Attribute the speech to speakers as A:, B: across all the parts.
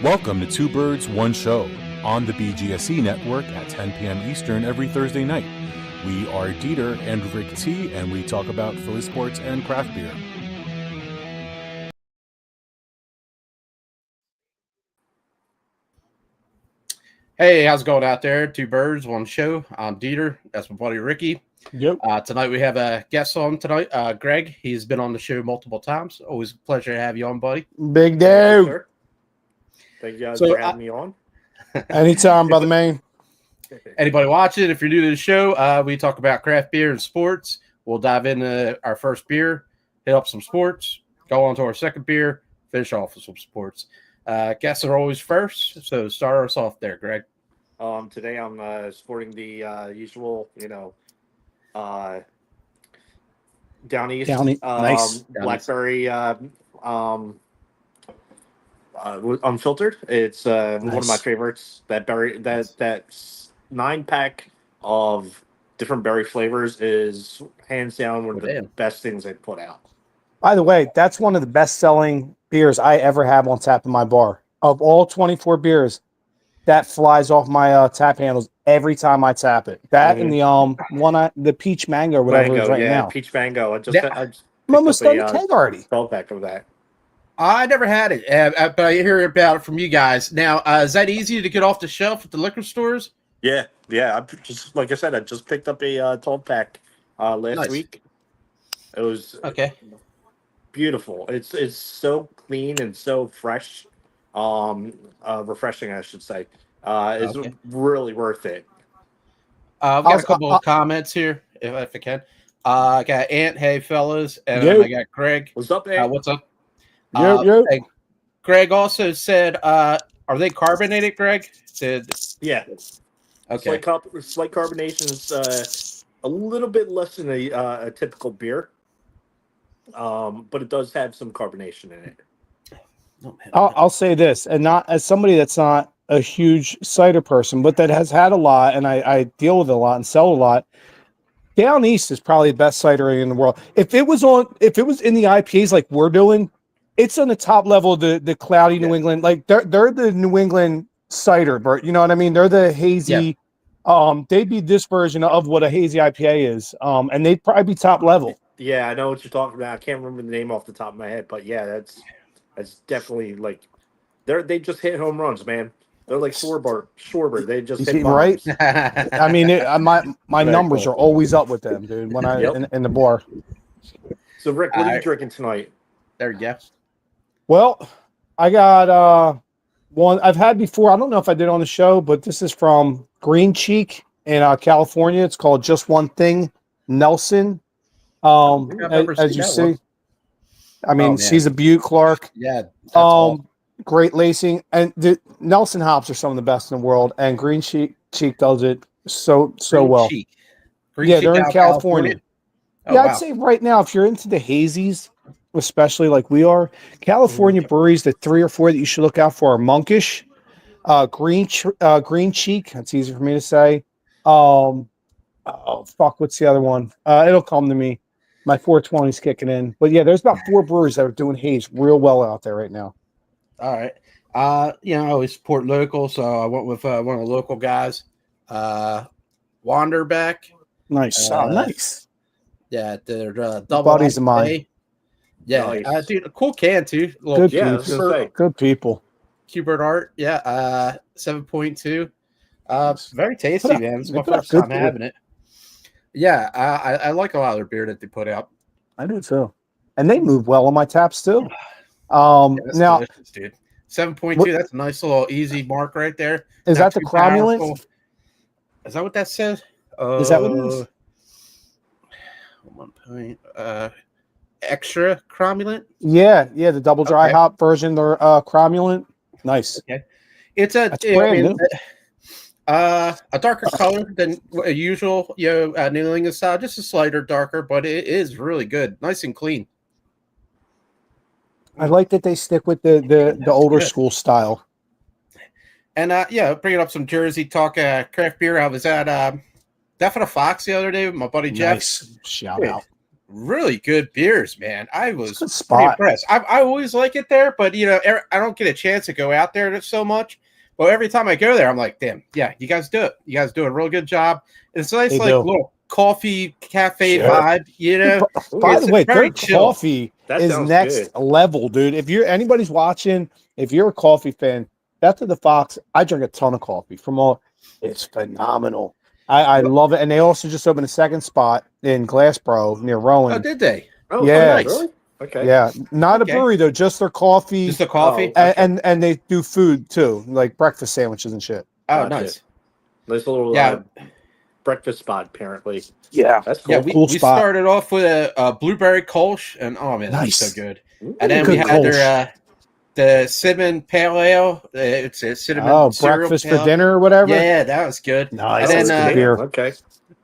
A: Welcome to Two Birds, One Show on the BGSE Network at 10 p.m. Eastern every Thursday night. We are DeeTer and RicT, and we talk about Philly sports and craft beer.
B: Hey, how's it going out there? Two Birds, One Show. I'm DeeTer. That's my buddy Ricky.
C: Yep.
B: Tonight we have a guest on tonight, Greg. He's been on the show multiple times. Always a pleasure to have you on, buddy.
C: Big dude.
D: Thank you guys for having me on.
C: Anytime, brother man.
B: Anybody watching, if you're new to the show, we talk about craft beer and sports. We'll dive into our first beer, hit up some sports, go on to our second beer, finish off with some sports. Guests are always first, so start us off there, Greg.
D: Today I'm sporting the usual, Down East.
C: Nice.
D: Blackberry unfiltered. It's one of my favorites. That 9-pack of different berry flavors is hands down one of the best things they put out.
C: By the way, that's one of the best-selling beers I ever have on tap in my bar. Of all 24 beers, that flies off my tap handles every time I tap it. That and the peach mango, whatever it is right now.
D: Peach mango.
C: I'm almost done the keg already.
D: 12-pack of that.
B: I never had it, but I hear about it from you guys. Now, is that easy to get off the shelf at the liquor stores?
D: Yeah. I just, like I said, I just picked up a 12-pack last week. It was beautiful. It's so clean and so fresh, refreshing, I should say. It's really worth it.
B: I've got a couple of comments here, if I can. I got Ant, hey fellas, and I got Greg.
D: What's up, Ant?
B: What's up?
C: Hey,
B: Greg also said, "Are they carbonated?" Greg said,
D: "Yeah."
B: Okay.
D: Slight carbonation is a little bit less than a typical beer, but it does have some carbonation in it.
C: I'll say this, and not as somebody that's not a huge cider person, but that has had a lot, and I deal with it a lot and sell a lot. Down East is probably the best cidery in the world. If it was in the IPAs like we're doing, it's on the top level of the cloudy New England. Like they're the New England cider, Bert. You know what I mean? They're the hazy. Yeah. They'd be this version of what a hazy IPA is. And they'd probably be top level.
D: Yeah, I know what you're talking about. I can't remember the name off the top of my head, but yeah, that's definitely like they just hit home runs, man. They're like Schwarber. They just hit bombs.
C: Right. I mean, my numbers are always up with them, dude. When in the bar.
D: So Rick, what are you drinking tonight?
B: There you go.
C: Well, I got one I've had before. I don't know if I did on the show, but this is from Green Cheek in California. It's called Just One Thing, Nelson. As you see, I mean, she's a Butte Clark.
B: Yeah.
C: Great lacing, and the Nelson hops are some of the best in the world. And Green Cheek does it so well. They're in California. I'd say right now, if you're into the hazies, especially like we are, California breweries, the 3 or 4 that you should look out for are Monkish, Green Cheek. That's easy for me to say. What's the other one? It'll come to me. My 420's kicking in. But yeah, there's about 4 breweries that are doing haze real well out there right now.
B: All right. I always support local, so I went with one of the local guys, Wanderback.
C: Nice. Nice.
B: Yeah, they're double
C: buddies of mine.
B: Yeah, nice. Dude, a cool can too.
C: Good people.
B: Hubert Art. Yeah, 7.2. Very tasty, man. It's my first time having it. Yeah, I like a lot of their beer that they put out.
C: I do too, and they move well on my taps too.
B: Now, dude. 7.2. That's a nice little easy mark right there.
C: Is that the cromulent?
B: Is that what that says?
C: Is that what it is?
B: 1 point. Extra cromulent.
C: Yeah, the double dry hop version. They're cromulent. Nice.
B: Okay, it's a darker color than a usual, New England style. Just a slighter darker, but it is really good. Nice and clean.
C: I like that they stick with the older school style.
B: And bringing up some Jersey talk, craft beer. I was at Definite Fox the other day with my buddy Jeff.
C: Nice. Shout out.
B: really good beers, man. I was pretty impressed. I always like it there, but I don't get a chance to go out there so much. But every time I go there, I'm like, damn, yeah, you guys do it. You guys do a real good job. It's a nice, little coffee cafe vibe,
C: By the way, their
B: chill.
C: coffee is next level, dude. If anybody's watching, if you're a coffee fan, Death of the Fox, I drink a ton of coffee from all. It's phenomenal. I love it. And they also just opened a second spot in Glassboro near Rowan.
B: Oh, did they?
D: Oh,
C: yeah.
D: Nice. Really? Okay.
C: Yeah. Not a brewery, though. Just their coffee.
B: Just the coffee?
C: And they do food, too, like breakfast sandwiches and shit.
B: Oh, nice.
D: Nice little breakfast spot, apparently.
C: Yeah.
D: That's cool.
B: Yeah, we started off with a blueberry Kolsch, and oh, man, that's so good. And then we had the cinnamon pale ale. It's a cinnamon
C: breakfast for dinner or whatever.
B: Yeah, that was good.
C: Nice.
B: And then
C: beer.
D: Okay.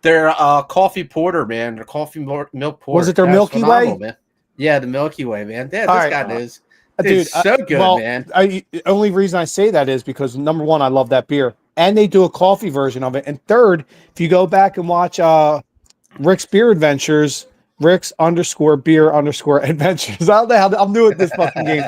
B: Their coffee porter, man. Their coffee milk porter.
C: Was it their Milky Way?
B: Man. Yeah, the Milky Way, man. Yeah, this guy is.
C: Dude,
B: so good, man.
C: The only reason I say that is because, number one, I love that beer. And they do a coffee version of it. And third, if you go back and watch Rick's Beer Adventures, Rick's_beer_adventures. I don't know how I'm doing this fucking game.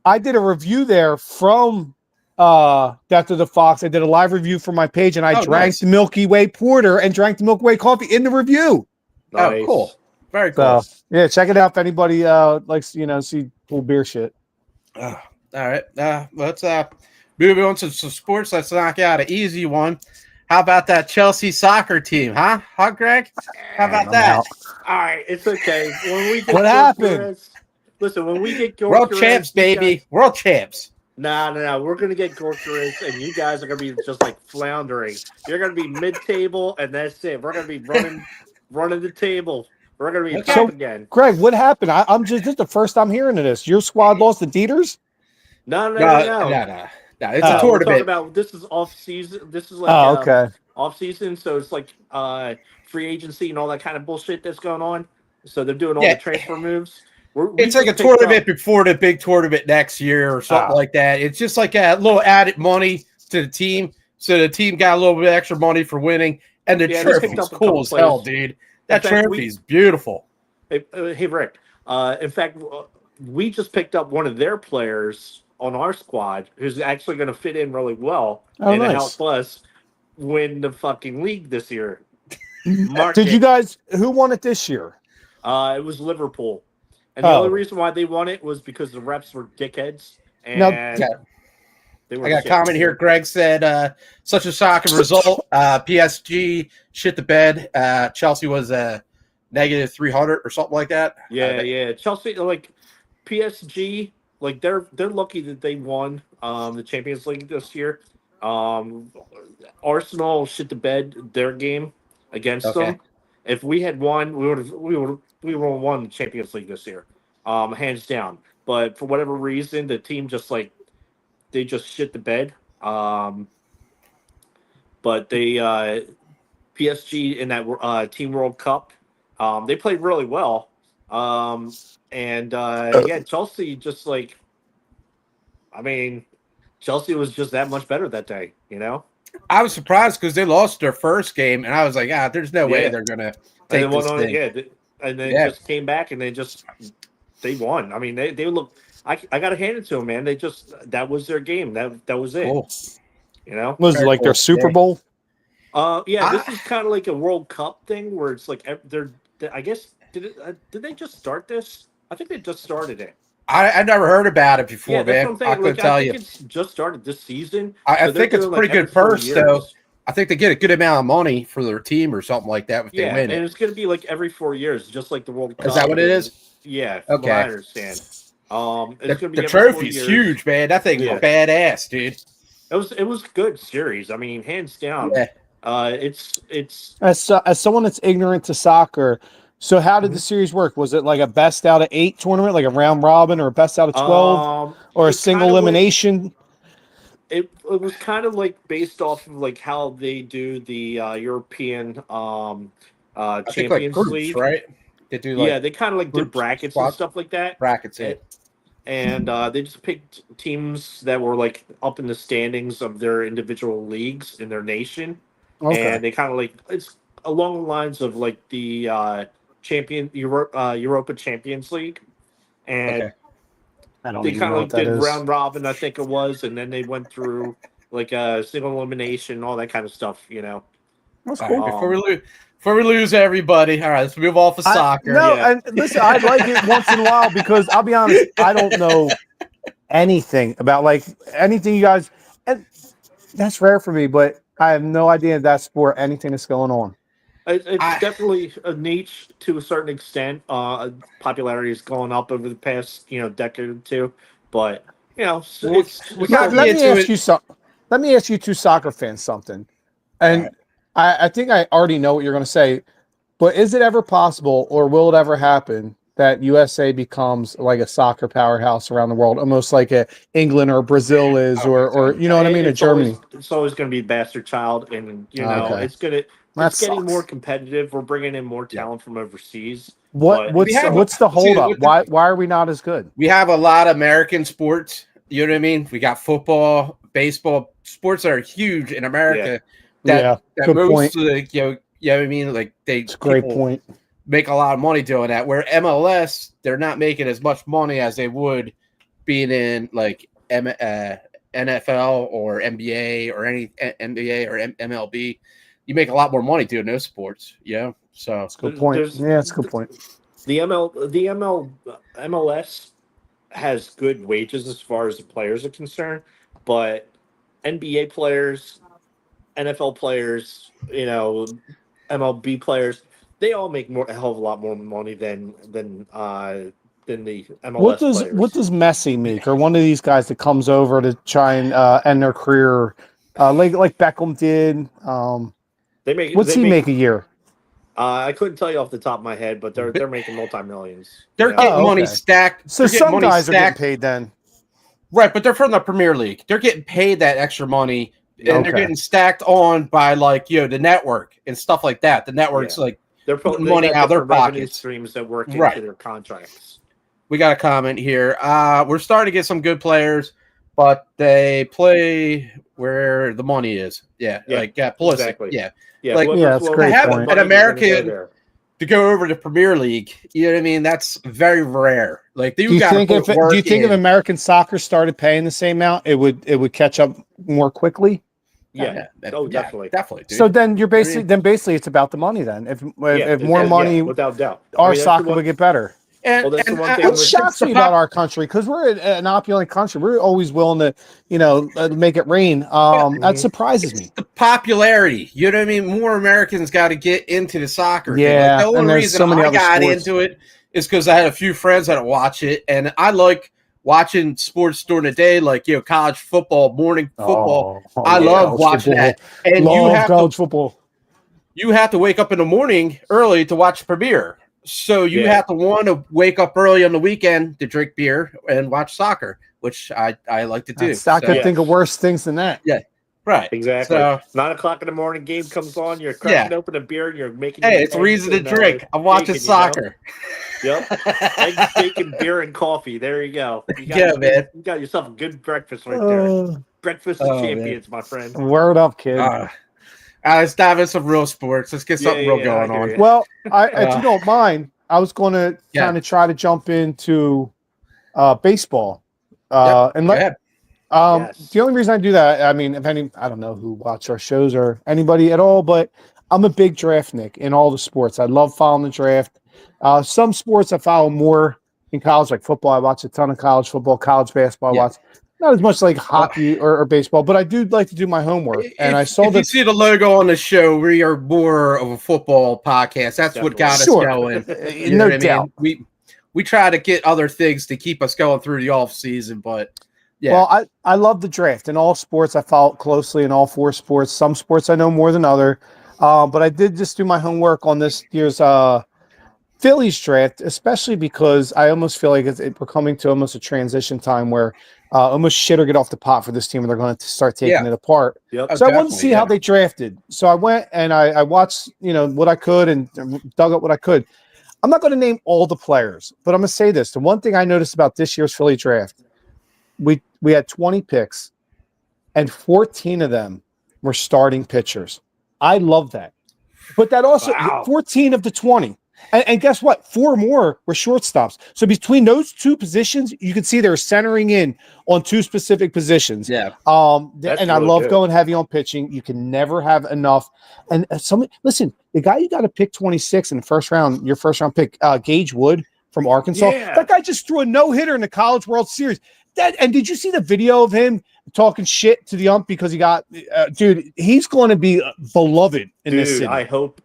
C: I did a review there from Death of the Fox. I did a live review for my page, and I drank the Milky Way Porter and drank the Milky Way coffee in the review.
D: Nice.
B: Oh, cool. Very cool.
C: So, yeah, check it out if anybody likes, see cool beer shit.
B: All right. Let's move on to some sports. Let's knock out an easy one. How about that Chelsea soccer team, huh? Huh, Greg? How about that?
D: All right, it's okay. When we get
C: what happened?
D: Listen, when we get
B: World champs, baby. World champs.
D: No. We're going to get Gorkarez, and you guys are going to be just like floundering. You're going to be mid-table, and that's it. We're going to be running the table. We're going to be top again.
C: Greg, what happened? this is the first I'm hearing of this. Your squad lost to DeeTer's?
D: No.
B: No, it's a tournament.
D: About this is off season. This is like off season, so it's like free agency and all that kind of bullshit that's going on. So they're doing all the transfer moves.
B: It's like a tournament before the big tournament next year or something like that. It's just like a little added money to the team, so the team got a little bit extra money for winning. And the trophy's cool as hell, dude. That trophy's beautiful.
D: Hey, Rick. In fact, we just picked up one of their players on our squad who's actually going to fit in really well and help us win the fucking league this year.
C: Did you guys, who won it this year?
D: It was Liverpool. And the only reason why they won it was because the refs were dickheads. And
B: I got a comment here. Greg said, such a shocking result. PSG shit the bed. Chelsea was negative 300 or something like that.
D: Yeah. Chelsea, like PSG, like they're lucky that they won the Champions League this year. Arsenal shit the bed their game against them. If we had won, we would have won the Champions League this year, hands down. But for whatever reason, the team just they just shit the bed. But they PSG in that Team World Cup, they played really well. Chelsea just Chelsea was just that much better that day,
B: I was surprised because they lost their first game, and I was like, there's no way they're gonna take this thing.
D: And then just came back and they won. I mean, they look. I got to hand it to them, man. They that was their game. That was it.
B: Cool.
C: Was it like their Super Bowl?
D: This is kind of like a World Cup thing where it's like they're. I guess did they just start this? I think they just started it.
B: I never heard about it before, man. I couldn't tell you.
D: It's just started this season.
B: I think it's pretty good purse, though. I think they get a good amount of money for their team or something like that if they win.
D: And it's going to be like every 4 years, just like the World Cup.
B: Is that what it is?
D: Yeah. Okay. I understand. It's going to be
B: the trophy's huge, man. That thing's badass, dude.
D: It was a good series. I mean, hands down.
B: Yeah.
D: It's
C: as someone that's ignorant to soccer. So how did the series work? Was it like a best out of 8 tournament, like a round robin, or a best out of 12, or a single elimination?
D: It was kind of like based off of like how they do the European Champions League,
B: right? They do
D: they kind of like did brackets and stuff like that.
B: Brackets,
D: and they just picked teams that were like up in the standings of their individual leagues in their nation, and they kind of like it's along the lines of like the Europa Champions League, and
C: they kind of
D: did round robin, I think it was, and then they went through like a single elimination, all that kind of stuff.
C: That's cool.
B: Before we lose everybody, all right, let's move off of soccer.
C: And listen, I like it once in a while because I'll be honest, I don't know anything about anything you guys, and that's rare for me, but I have no idea that sport, anything that's going on.
D: It's definitely a niche to a certain extent. Popularity has gone up over the past, decade or two, but let me ask you two soccer fans something, and I think I already know what you're going to say, but is it ever possible, or will it ever happen, that USA becomes like a soccer powerhouse around the world, almost like England or Brazil is, or you know what I mean, or Germany? It's always going to be bastard child, and it's getting more competitive. We're bringing in more talent from overseas. What's the holdup? Why are we not as good?
B: We have a lot of American sports. You know what I mean? We got football, baseball, sports that are huge in America. That
C: good point.
B: What I mean? Like
C: it's a great point.
B: Make a lot of money doing that. Where MLS, they're not making as much money as they would being in like NFL or NBA or any NBA or MLB. You make a lot more money doing those sports. So
C: that's a good point. That's a good point.
D: The MLS has good wages as far as the players are concerned, but NBA players, NFL players, MLB players, they all make a hell of a lot more money than the MLS players.
C: What does Messi make, or one of these guys that comes over to try and end their career, like Beckham did? What's he make a year?
D: I couldn't tell you off the top of my head, but they're making multi-millions.
B: They're getting money stacked.
C: So some guys are getting paid then,
B: right? But they're from the Premier League. They're getting paid that extra money, and they're getting stacked on by the network and stuff like that. The network's they're putting money out of their pockets.
D: Streams that work into their contracts.
B: We got a comment here. We're starting to get some good players, but they play where the money is.
D: Exactly.
C: That's great.
B: To have an American to go over to Premier League, you know what I mean? That's very rare. Like, do you think
C: if American soccer started paying the same amount, it would catch up more quickly?
D: Definitely.
B: Dude.
C: So then basically it's about the money then. If more money,
D: without doubt,
C: our soccer would get better. What shocks me about our country, because we're an opulent country, we're always willing to, make it rain. That surprises me.
B: The popularity, you know what I mean? More Americans got to get into the soccer.
C: Yeah,
B: the only reason I got into it is because I had a few friends that watch it, and I like watching sports during the day, like college football, morning football. I love watching that. And
C: college football.
B: You have to wake up in the morning early to watch Premier. So you have to want to wake up early on the weekend to drink beer and watch soccer, which I like to do.
C: I could think of worse things than that.
B: Yeah, right.
D: Exactly. So, 9 o'clock in the morning, game comes on. You're cracking open a beer and you're making.
B: Hey, it's a reason to drink. I'm watching soccer.
D: Yep. Eggs, bacon, beer, and coffee. There you go.
B: Man.
D: You got yourself a good breakfast right there. Breakfast of champions, my friend.
C: Word up, kid.
B: Let's dive into some real sports. Let's get something real going on.
C: Well, if you don't mind, I was going to kind of try to jump into baseball. The only reason I do that, I mean, I don't know who watch our shows or anybody at all, but I'm a big draft Nick in all the sports. I love following the draft. Some sports I follow more in college, like football. I watch a ton of college football, college basketball. I watch not as much like hockey or baseball, but I do like to do my homework. And I saw
B: you see the logo on the show, we are more of a football podcast. That's what got us going.
C: No doubt.
B: We try to get other things to keep us going through the off season, but
C: Well, I love the draft in all sports. I follow it closely in all 4 sports. Some sports I know more than other. But I did just do my homework on this year's Phillies draft, especially because I almost feel like we're coming to almost a transition time where almost shit or get off the pot for this team, and they're going to start taking it apart.
D: Yep.
C: So I wanted to see how they drafted. So I went and I watched, what I could and dug up what I could. I'm not going to name all the players, but I'm going to say this. The one thing I noticed about this year's Philly draft, we had 20 picks, and 14 of them were starting pitchers. I love that. But that also 14 of the 20. And guess what? 4 more were shortstops. So between those 2 positions, you can see they're centering in on 2 specific positions.
B: Yeah.
C: And
D: really
C: I love
D: good.
C: going heavy on pitching. You can never have enough. And listen, the guy you got to pick 26 in the first round, your first round pick, Gage Wood from Arkansas.
D: Yeah.
C: That guy just threw a no-hitter in the College World Series. And did you see the video of him talking shit to the ump because he got dude? He's going to be beloved in this city.
D: I hope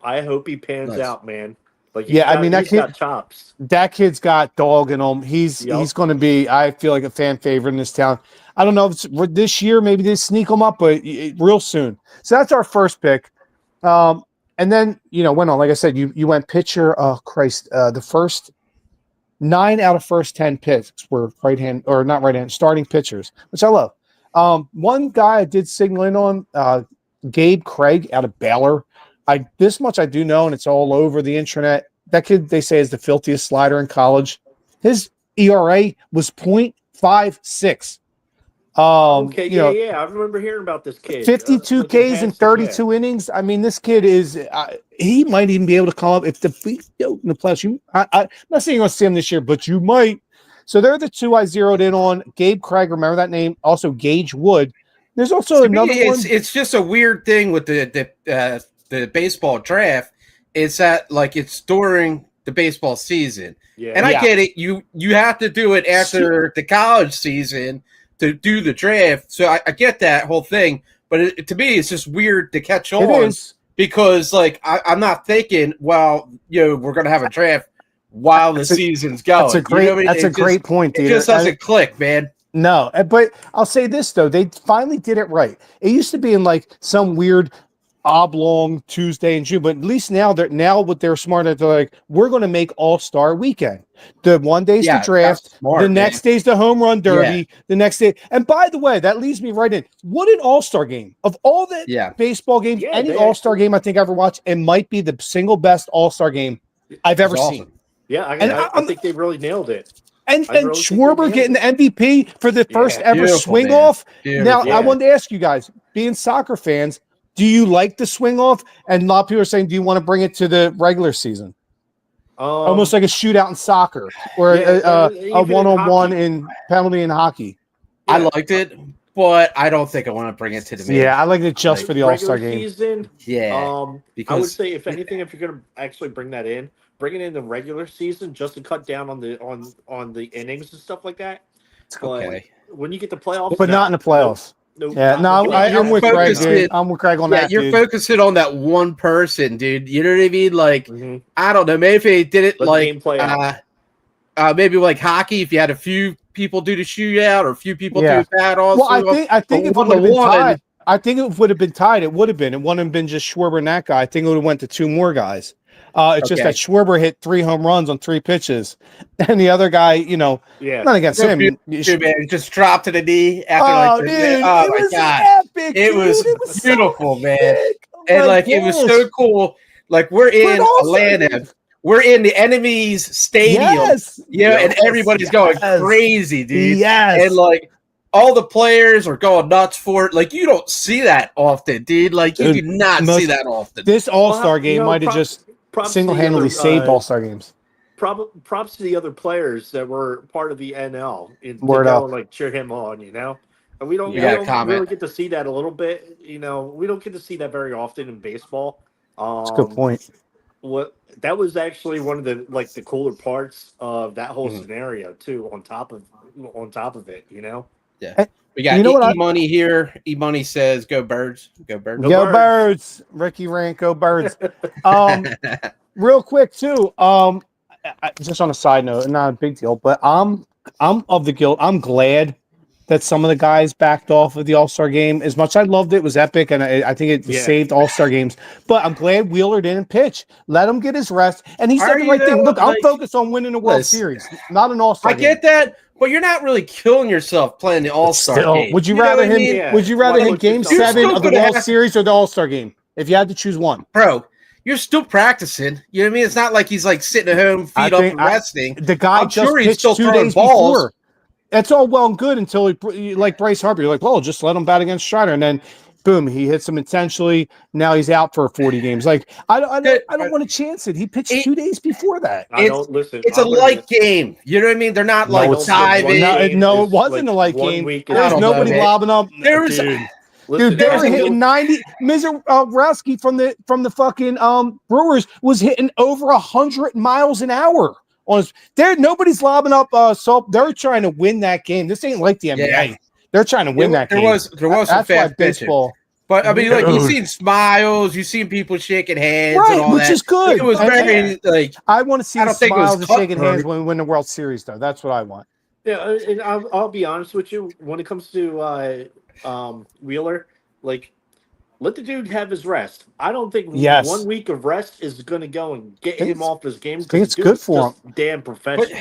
D: he pans out, man. Like
C: he's
D: got chops.
C: That kid's got dog in him. He's going to be, I feel like, a fan favorite in this town. I don't know if it's this year, maybe they sneak him up, but real soon. So that's our first pick. And then went on. Like I said, you went pitcher. Oh Christ, the first 9 out of first 10 picks were starting pitchers, which I love. One guy I did signal in on, Gabe Craig out of Baylor. This much I do know, and it's all over the internet. That kid, they say, is the filthiest slider in college. His ERA was .56.
D: Okay, I remember hearing about this kid.
C: 52 Ks in 32 innings. I mean, this kid is he might even be able to come up if in the playoffs. I'm not saying you're going to see him this year, but you might. So they're the 2 I zeroed in on. Gabe Craig, remember that name. Also, Gage Wood. There's also another one.
B: It's just a weird thing with the baseball draft. Is that like it's during the baseball season? Yeah, and I get it. You have to do it after the college season to do the draft. So I get that whole thing, but to me, it's just weird to catch on.
C: It is.
B: Because like I'm not thinking, well, we're going to have a draft while the season's going.
C: That's a great, great point, DeeTer.
B: It just doesn't click, man.
C: No, but I'll say this though, they finally did it right. It used to be in like some weird oblong Tuesday in June, but at least now what they're smart at, they're like, we're going to make All-Star Weekend. The one day's the draft, smart, the next day's the home run derby, the next day. And by the way, that leads me right in. What an All-Star game. Of all the baseball games, any All-Star game I think I ever watched, it might be the single best All-Star game I've ever seen.
D: Yeah, I think they really nailed it.
C: And Schwarber getting the MVP for the first ever swing off. Now, I wanted to ask you guys, being soccer fans, do you like the swing off? And a lot of people are saying, do you want to bring it to the regular season? Almost like a shootout in soccer or a one-on-one in penalty in hockey.
B: I liked it, but I don't think I want to bring it to the
C: major. Yeah, I like it just for the All-Star game.
D: Season,
B: because
D: I would say, if anything, if you're going to actually bring it in the regular season just to cut down on the innings and stuff like that.
B: Okay.
D: But when you get the playoffs,
C: but not in the playoffs. I'm with Greg, dude. I'm with Greg on that.
B: You're focusing on that one person, dude. You know what I mean? Like, I don't know. Maybe if they did it maybe like hockey, if you had a few people do the shootout or a few people do that also.
C: Well, I think if it would have been tied, I think it would have been tied. It would have been. It wouldn't have been just Schwarber and that guy. I think it would have went to 2 more guys. It's just that Schwarber hit 3 home runs on 3 pitches, and the other guy, not against him.
B: Man, just dropped to the knee after
C: it was
B: God,
C: epic,
B: it was beautiful,
C: so
B: man,
C: and
B: it was so cool. Like we're in Atlanta, we're in the enemy's stadium, and everybody's going crazy, dude. And like all the players are going nuts for it. Like you don't see that often, dude. Like you do not see that often.
C: This All-Star game might have just single-handedly saved All-Star games.
D: Props to the other players that were part of the NL. Like cheer him on, And we don't really get to see that a little bit. We don't get to see that very often in baseball.
C: That's a good point.
D: That was actually one of the cooler parts of that whole scenario too. On top of it,
B: Yeah. We got E-Money here. E-Money says, go Birds. Go Birds.
C: Go Birds. Ricky Rant, go Birds. Real quick, too, just on a side note, not a big deal, but I'm of the guilt. I'm glad that some of the guys backed off of the All-Star game. As much as I loved it, it was epic, and I think it saved All-Star games. But I'm glad Wheeler didn't pitch. Let him get his rest. And he said the right thing. Look, I'm focused on winning the World Series, not an All-Star game.
B: I get that. But you're not really killing yourself playing the All-Star game.
C: Would you rather him? Yeah. Would you rather him Game 7 of the World Series or the All-Star game? If you had to choose one,
B: bro, you're still practicing. You know what I mean? It's not like he's like sitting at home, feet up, and resting.
C: The guy just pitched 2 days before. That's all well and good until he, like Bryce Harper. You're like, well, just let him bat against Strider, and then Boom, he hits him intentionally. Now he's out for 40 games. Like I don't want to chance it. He pitched 2 days before that.
B: It's a light game. You know what I mean? They're not diving.
C: No, it wasn't a light game. There's nobody lobbing up. There was. Dude, they were hitting 90. Mizorowski from the fucking Brewers was hitting over 100 miles an hour. Nobody's lobbing up. So they're trying to win that game. This ain't like the NBA. Yeah. They're trying to win that game.
B: There was some fast baseball. But I mean, like you've seen smiles, you've seen people shaking hands,
C: right,
B: and all
C: which is good.
B: It was very like
C: I want to see the smiles and shaking hands when we win the World Series, though. That's what I want.
D: Yeah, and I'll be honest with you. When it comes to Wheeler, like, let the dude have his rest. I don't think 1 week of rest is going to go and get him off his game.
C: I think it's good for him.
D: Damn professional.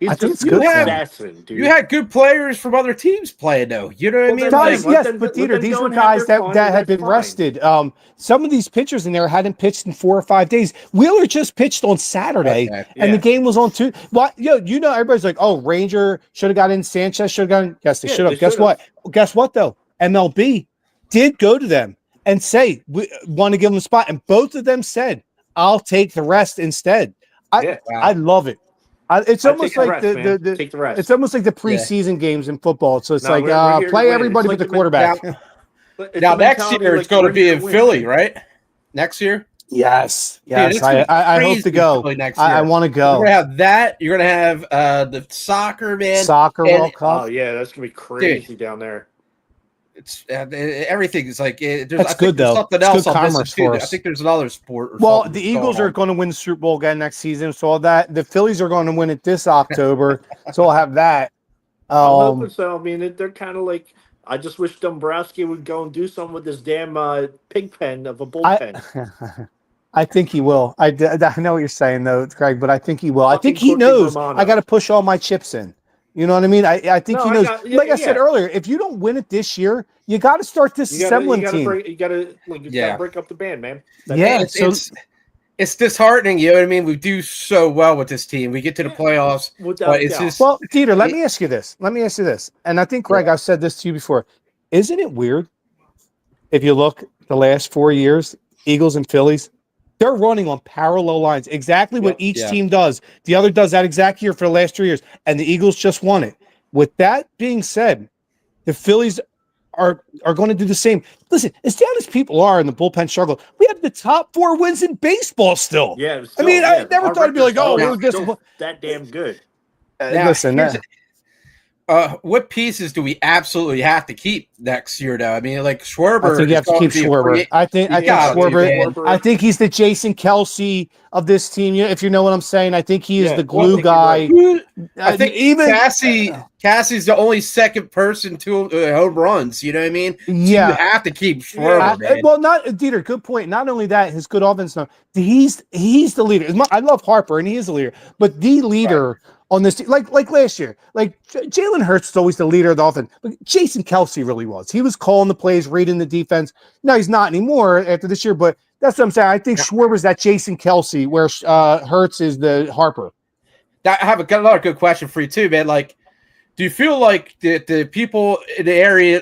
C: I think it's good for him.
B: You had good players from other teams playing, though. You know what I mean?
C: Guys, but DeeTer, these were guys that had been rested. Some of these pitchers in there hadn't pitched in 4 or 5 days. Wheeler just pitched on Saturday, and the game was on Tuesday. Well, everybody's like, "Oh, Ranger should have got in. Sanchez should have gotten." Yes, they should have. Guess what? Guess what? Though MLB did go to them and say we want to give them a spot, and both of them said, "I'll take the rest instead." I love it. It's almost like it's almost like the preseason games in football. So it's play everybody but the quarterback.
B: Now next year it's going to be in Philly, right? Next year.
C: Yes. I hope to go. I want to go.
B: You're gonna have that. You're gonna have the soccer
C: World Cup.
D: Oh yeah, that's gonna be crazy down there.
B: It's everything is like
C: that's good though.
B: Something else commerce for us. I think there's another sport.
C: The Eagles are going to win the Super Bowl again next season, so all that. The Phillies are going to win it this October, so I'll have that.
D: So I mean, they're kind of like. I just wish Dombrowski would go and do something with this damn pig pen of a bullpen.
C: I think he will. I know what you're saying though, Greg, but I think he will. I think he knows. I got to push all my chips in. You know what I mean? I think he knows. I said earlier, if you don't win it this year, you got to start disassembling team.
D: You got to break up the band, man.
B: It's disheartening. You know what I mean? We do so well with this team. We get to the playoffs. But it's just
C: DeeTer, let me ask you this. And I think, Greg, I've said this to you before. Isn't it weird if you look the last 4 years, Eagles and Phillies, they're running on parallel lines. Exactly what each team does. The other does that exact year for the last 3 years, and the Eagles just won it. With that being said, the Phillies are going to do the same. Listen, as down as people are in the bullpen struggle, we have the top 4 wins in baseball still.
D: Yeah.
C: I never thought it'd be like, we're just
D: that damn good.
B: What pieces do we absolutely have to keep next year, though? I mean, like Schwarber.
C: I think you have to keep Schwarber. I think Schwarber. I think he's the Jason Kelsey of this team. If you know what I'm saying, I think he is the glue guy.
B: I think even Cassie's the only second person to home runs. You know what I mean? So you have to keep Schwarber.
C: Well, not DeeTer. Good point. Not only that, his good offense. He's the leader. I love Harper, and he is the leader. But the leader. On this team, like last year, like Jalen Hurts is always the leader of the offense, but Jason Kelsey really was. He was calling the plays, reading the defense. No, he's not anymore after this year, but that's what I'm saying. I think Schwarber's that Jason Kelsey, where Hurts is the Harper.
B: I have another good question for you too, man. Like, do you feel like the people in the area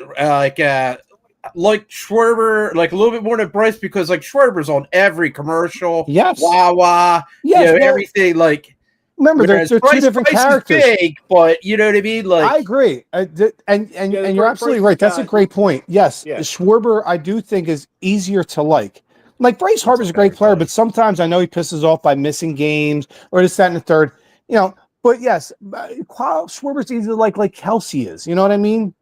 B: like Schwarber, like a little bit more than Bryce, because like Schwarber's on every commercial, Wawa, everything like.
C: Remember, they're two different characters.
B: Big, but you know what I mean. Like,
C: I agree, and you're absolutely right. That's a great point. Yes, Schwarber, I do think is easier to like. Like Bryce Harper's a great player, but sometimes I know he pisses off by missing games or this, that, and the third. But yes, Schwarber's easy to like Kelsey is. You know what I mean?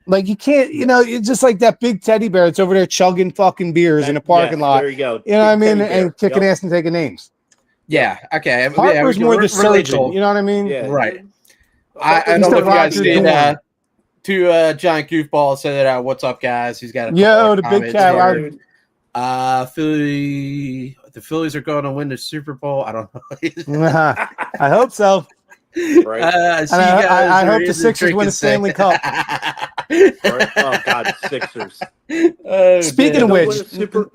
C: Like you can't, it's just like that big teddy bear that's over there chugging fucking beers in a parking lot.
D: There you go.
C: You know what I mean? And kicking ass and taking names.
B: Yeah. Okay.
C: Harper's more the surgeon. You know what I mean?
B: Yeah. Right. I don't know if you guys did to Giant Goofball said that what's up, guys? He's got
C: the big cat.
B: The Phillies are going to win the Super Bowl. I don't know.
C: I hope so.
D: Right.
C: I hope the Sixers win the Stanley Cup.
D: Oh God, Sixers.
C: Speaking of which, Sixers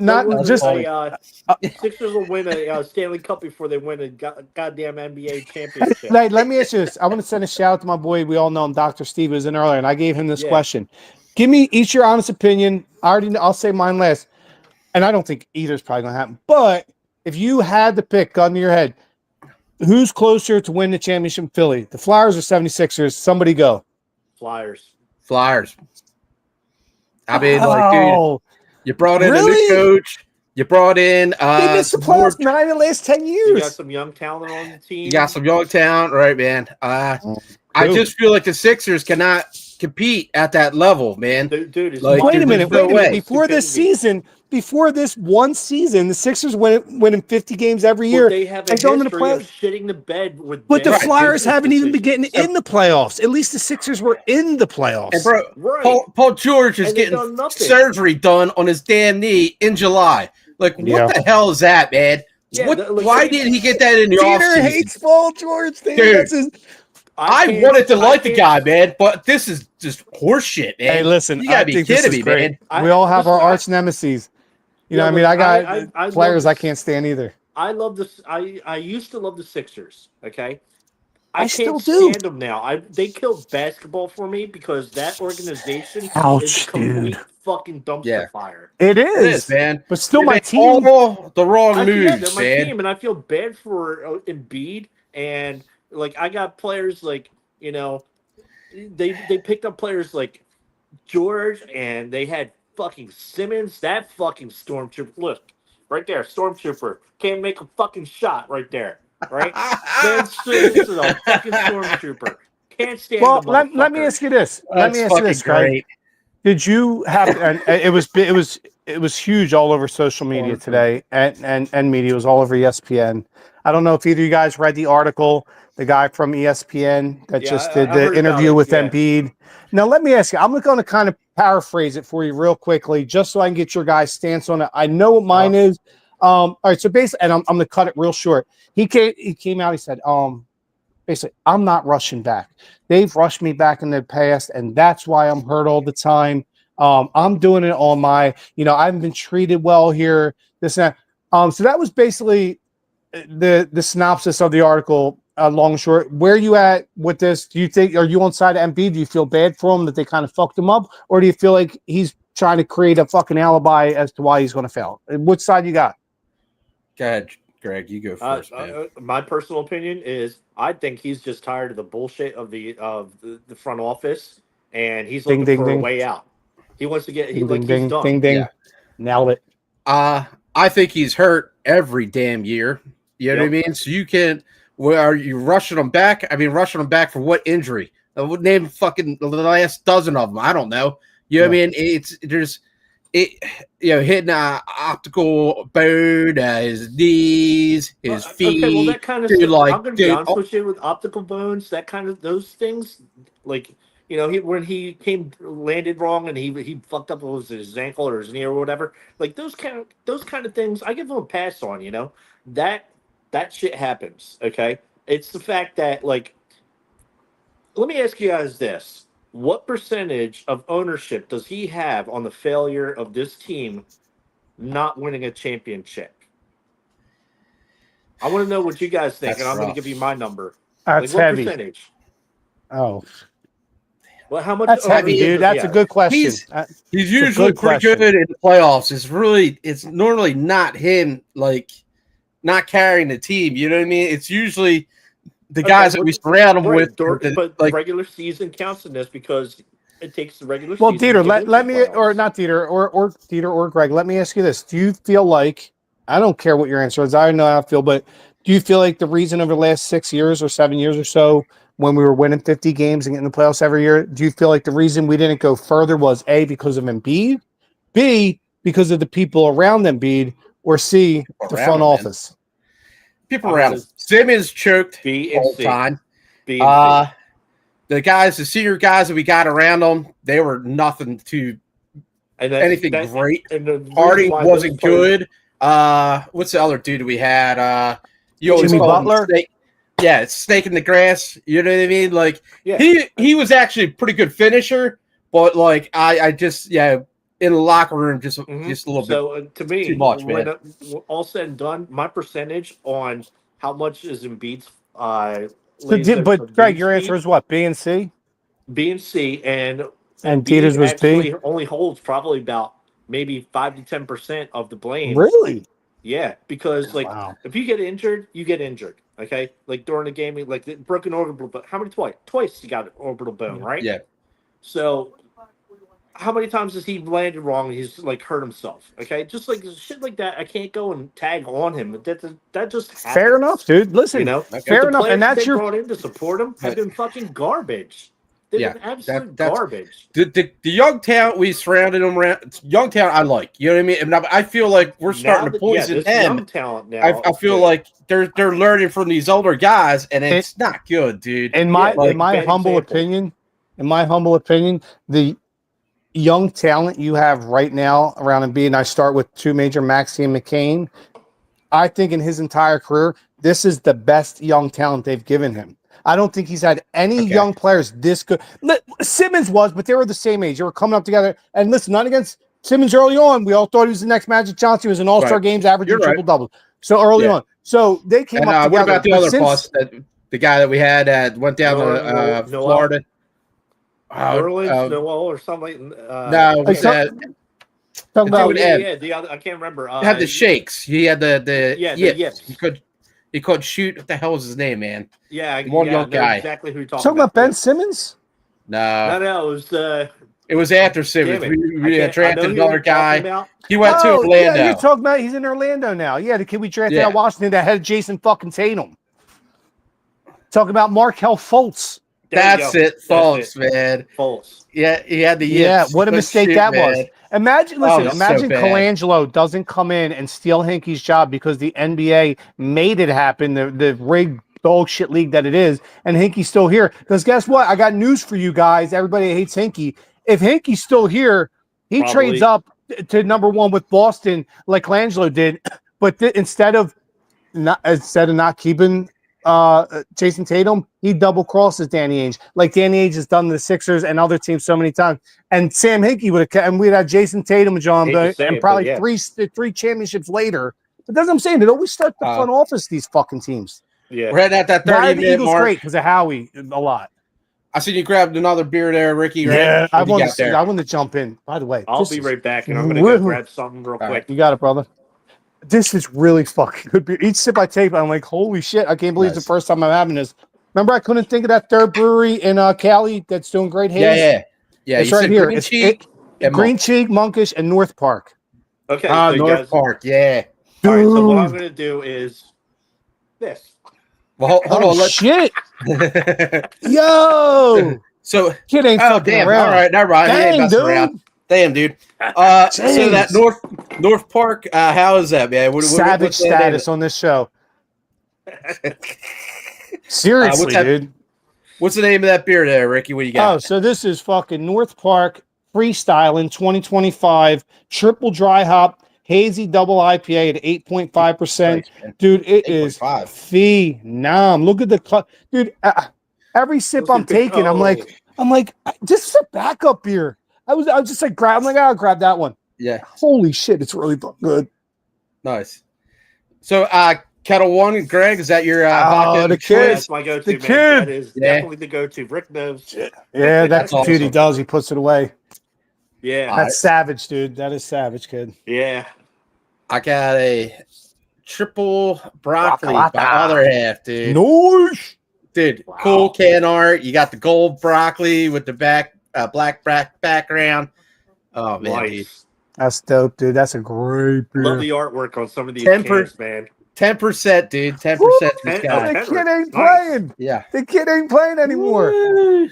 D: will win a Stanley Cup before they win a goddamn NBA championship.
C: Let me ask you this. I want to send a shout out to my boy. We all know him, Dr. Steve, who was in earlier, and I gave him this question. Give me each your honest opinion. I'll say mine last. And I don't think either's probably going to happen. But if you had to pick, gun to your head, who's closer to win the championship, Philly? The Flyers or 76ers? Somebody go.
D: Flyers.
B: I mean, like, dude, you brought in a new coach. You brought in
C: they missed the playoffs 9 in the last 10 years.
D: You got some young talent on the team.
B: You got some young talent, right, man? I just feel like the Sixers cannot compete at that level, man.
C: Dude, like, wait a minute. Before this one season, the Sixers winning 50 games every year.
D: They have a history of shitting the bed with.
C: But the Flyers haven't even been getting in the playoffs. At least the Sixers were in the playoffs.
B: And bro, Paul George is getting surgery done on his damn knee in July. Like, what the hell is that, man?
D: Yeah,
B: why did he get that in the offseason?
C: DeeTer hates Paul George.
B: Dude, I wanted to like the guy, man, but this is just horseshit, man.
C: Hey, listen,
B: you gotta be kidding me, man.
C: We all have our arch nemesis. You know what I mean? I got players I can't stand either.
D: I love this. I used to love the Sixers, okay?
C: I
D: can't
C: still
D: stand them now. They killed basketball for me because that organization is a complete fucking dumpster fire.
C: It is,
B: man.
C: But still, my team.
B: All the wrong moves,
D: my team, and I feel bad for Embiid. And like, I got players like, you know, they picked up players like George, and they had fucking Simmons. That fucking stormtrooper. Look, right there, stormtrooper can't make a fucking shot right there. Right? This is a fucking stormtrooper. Can't stand.
C: Well, let me ask you this. Let me ask you this, Greg. Did you have? And it was huge all over social media today, and media. It was all over ESPN. I don't know if either of you guys read the article. The guy from ESPN that just did the interview with Embiid. Now, let me ask you. I'm going to kind of paraphrase it for you real quickly, just so I can get your guys' stance on it. I know what mine is. All right, so basically, and I'm going to cut it real short. He came out. He said, basically, I'm not rushing back. They've rushed me back in the past, and that's why I'm hurt all the time. I'm doing it on my, I haven't been treated well here. This and that. So that was basically the synopsis of the article. Long and short, where are you at with this? Do you think, are you on side of Embiid? Do you feel bad for him that they kind of fucked him up, or do you feel like he's trying to create a fucking alibi as to why he's going to fail? Which side you got?
B: Go ahead, Greg. You go first.
D: My personal opinion is I think he's just tired of the bullshit of the front office, and he's looking for a way out. He wants to get. He's done.
C: Ding ding. Yeah. Nailed it.
B: I think he's hurt every damn year. You know what I mean? So you can. Where are you rushing them back? I mean, rushing them back for what injury? I would name fucking the last dozen of them. I don't know. You know what I mean? Hitting an optical bone, his knees, his feet.
D: Okay, well, that kind of stuff. I'm going to be honest with you, with optical bones, that kind of those things, like, when he landed wrong and he fucked up, was his ankle or his knee or whatever, like those kind of things, I give him a pass on. That shit happens. Okay, it's the fact that, like, let me ask you guys this. What percentage of ownership does he have on the failure of this team not winning a championship? I want to know what you guys think, and I'm going to give you my number.
C: That's
D: what
C: heavy.
D: Percentage?
C: Oh.
D: Well, how much?
C: That's heavy, dude. That's a good question.
B: He's usually pretty good in the playoffs. It's normally not him, like, not carrying the team. You know what I mean? It's usually the guys that we surround him with.
D: But the regular season counts in this because it takes the regular season.
C: Well, DeeTer, let me, or not DeeTer, or DeeTer or Greg, let me ask you this. Do you feel like, I don't care what your answer is, I know how I feel, but do you feel like the reason over the last 6 years or 7 years or so, when we were winning 50 games and getting the playoffs every year, do you feel like the reason we didn't go further was A, because of Embiid, B, because of the people around Embiid, or C, the front office?
B: People around him. Simmons choked all the time. The guys, the senior guys that we got around them, they were nothing to anything great. Hardy wasn't good. What's the other dude we had?
C: Jimmy Butler?
B: Snake in the grass. You know what I mean? Like, he was actually a pretty good finisher, but like I just in the locker room, just a little bit.
D: So to me,
B: too much, man.
D: When all said and done, my percentage on how much is Embiid's.
C: But Greg, your answer is what? B and C.
D: B and C, and
C: And DeeTer's was
D: actually
C: B?
D: Only holds probably about maybe 5 to 10% of the blame.
C: Really?
D: Yeah, because if you get injured, you get injured. Okay, like during the game, like the broken orbital bone. How many twice you got an orbital bone, right?
B: Yeah.
D: So how many times has he landed wrong? He's like hurt himself. Okay, just like shit like that. I can't go and tag on him. That just happens.
C: Fair enough, dude. Listen, fair enough, and that's
D: your brought in to support him have been fucking garbage. They've been absolute garbage.
B: The young talent we surrounded them around. Young talent I like. You know what I mean? And I feel like we're starting to poison them.
D: Young talent now.
B: I feel like they're learning from these older guys, and it's not good, dude.
C: In my humble opinion, the young talent you have right now around Embiid, and I start with two major, Maxey and McCain. I think in his entire career, this is the best young talent they've given him. I don't think he's had any young players this good. Simmons was, but they were the same age. They were coming up together. And listen, not against Simmons early on. We all thought he was the next Magic Johnson. He was in All-Star games, averaging triple-double. So early on. So they came up together.
B: What about the other boss, the guy that we had went down to Florida?
D: Noel or something.
B: No,
C: talking about
D: the other, I can't remember.
B: He had the shakes. He had the
D: yips.
B: He could shoot. What the hell was his name, man?
D: Yeah,
B: one young guy.
D: Exactly who you're talking
C: about. Ben Simmons?
B: No,
D: it
B: was after Simmons. We drafted another guy. He went to Orlando.
C: Yeah, you're talking about. He's in Orlando now. Yeah, the kid we drafted out of Washington that had Jason fucking Tatum. Talking about Markelle Fultz.
B: That's it, Fultz, man.
D: Fultz.
B: Yeah, he had the yips.
C: Yeah, what a mistake that was. Imagine
B: so
C: Colangelo doesn't come in and steal Hinkie's job because the NBA made it happen, the rigged dog shit league that it is, and Hinkie's still here. Because guess what? I got news for you guys. Everybody hates Hinkie. If Hinkie's still here, he trades up to number one with Boston like Colangelo did, but instead of not keeping Jason Tatum, he double crosses Danny Ainge, like Danny Ainge has done to the Sixers and other teams so many times. And Sam Hinkie would have, and we'd have Jason Tatum and John, and probably three championships later. But that's what I'm saying. It always starts the front office. These fucking teams.
D: Yeah,
B: we're heading at that 30-minute mark.
C: Great because of Howie a lot.
B: I see you grabbed another beer there, Ricky. Right?
C: Yeah, I want to jump in. By the way,
D: I'll be right back, and I'm gonna go grab something real quick.
C: You got it, brother. This is really fucking good beer. Each sip I take, I'm like, holy shit! I can't believe it's the first time I'm having this. Remember, I couldn't think of that third brewery in Cali that's doing great haze.
B: Yeah.
C: It's right here. Green Cheek, Monkish, and North Park.
D: Okay,
B: so North Park. Yeah.
D: All right. So what I'm gonna do is this.
B: Well, hold on.
C: Let's shit. Yo.
B: So
C: kid ain't fucking around.
B: All right, never mind.
C: Dang, dude.
B: Around. Damn, dude. So that North Park, how is that, man?
C: Savage status on this show. Seriously, dude.
B: What's the name of that beer there, Ricky? What do you got?
C: Oh, so this is fucking North Park Freestyling 2025 triple dry hop hazy double IPA at 8.5%. Dude, it is phenom. Look at the dude. Every sip I'm taking, I'm like, this is a backup beer. I was just like, I'll grab that one.
B: Yeah.
C: Holy shit, it's really good.
B: Nice. So, Kettle One, Greg, is that your
C: the kid?
D: That's my go-to.
C: The kid.
D: That is definitely the go-to. Rick knows.
C: Yeah, that's what awesome. He does. He puts it away.
D: Yeah,
C: that's savage, dude. That is savage, kid.
D: Yeah.
B: I got a triple broccoli by other half, dude.
C: Nice.
B: Dude, cool can art. You got the gold broccoli with the black background. Oh, man.
D: Nice.
C: That's dope, dude. That's a great beer.
D: Love the artwork on some of these cans, man.
B: 10%, dude. 10%.
C: The kid ain't playing.
B: Yeah.
C: The kid ain't playing anymore.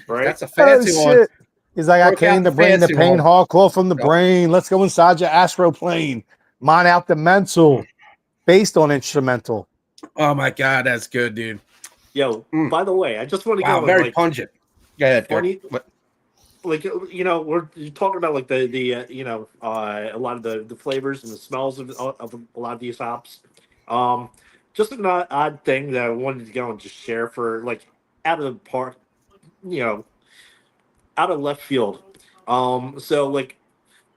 D: Right.
B: That's a fancy one.
C: He's like, I came to bring the pain hardcore from the brain. Let's go inside your astro plane. Mine out the mental. Based on instrumental.
B: Oh, my God. That's good, dude.
D: Yo, by the way, I just want to go
B: very pungent. Go ahead.
D: Like, you know, we're talking about like the a lot of the flavors and the smells of a lot of these hops. Just an odd thing that I wanted to go and just share for like out of the park, out of left field. So like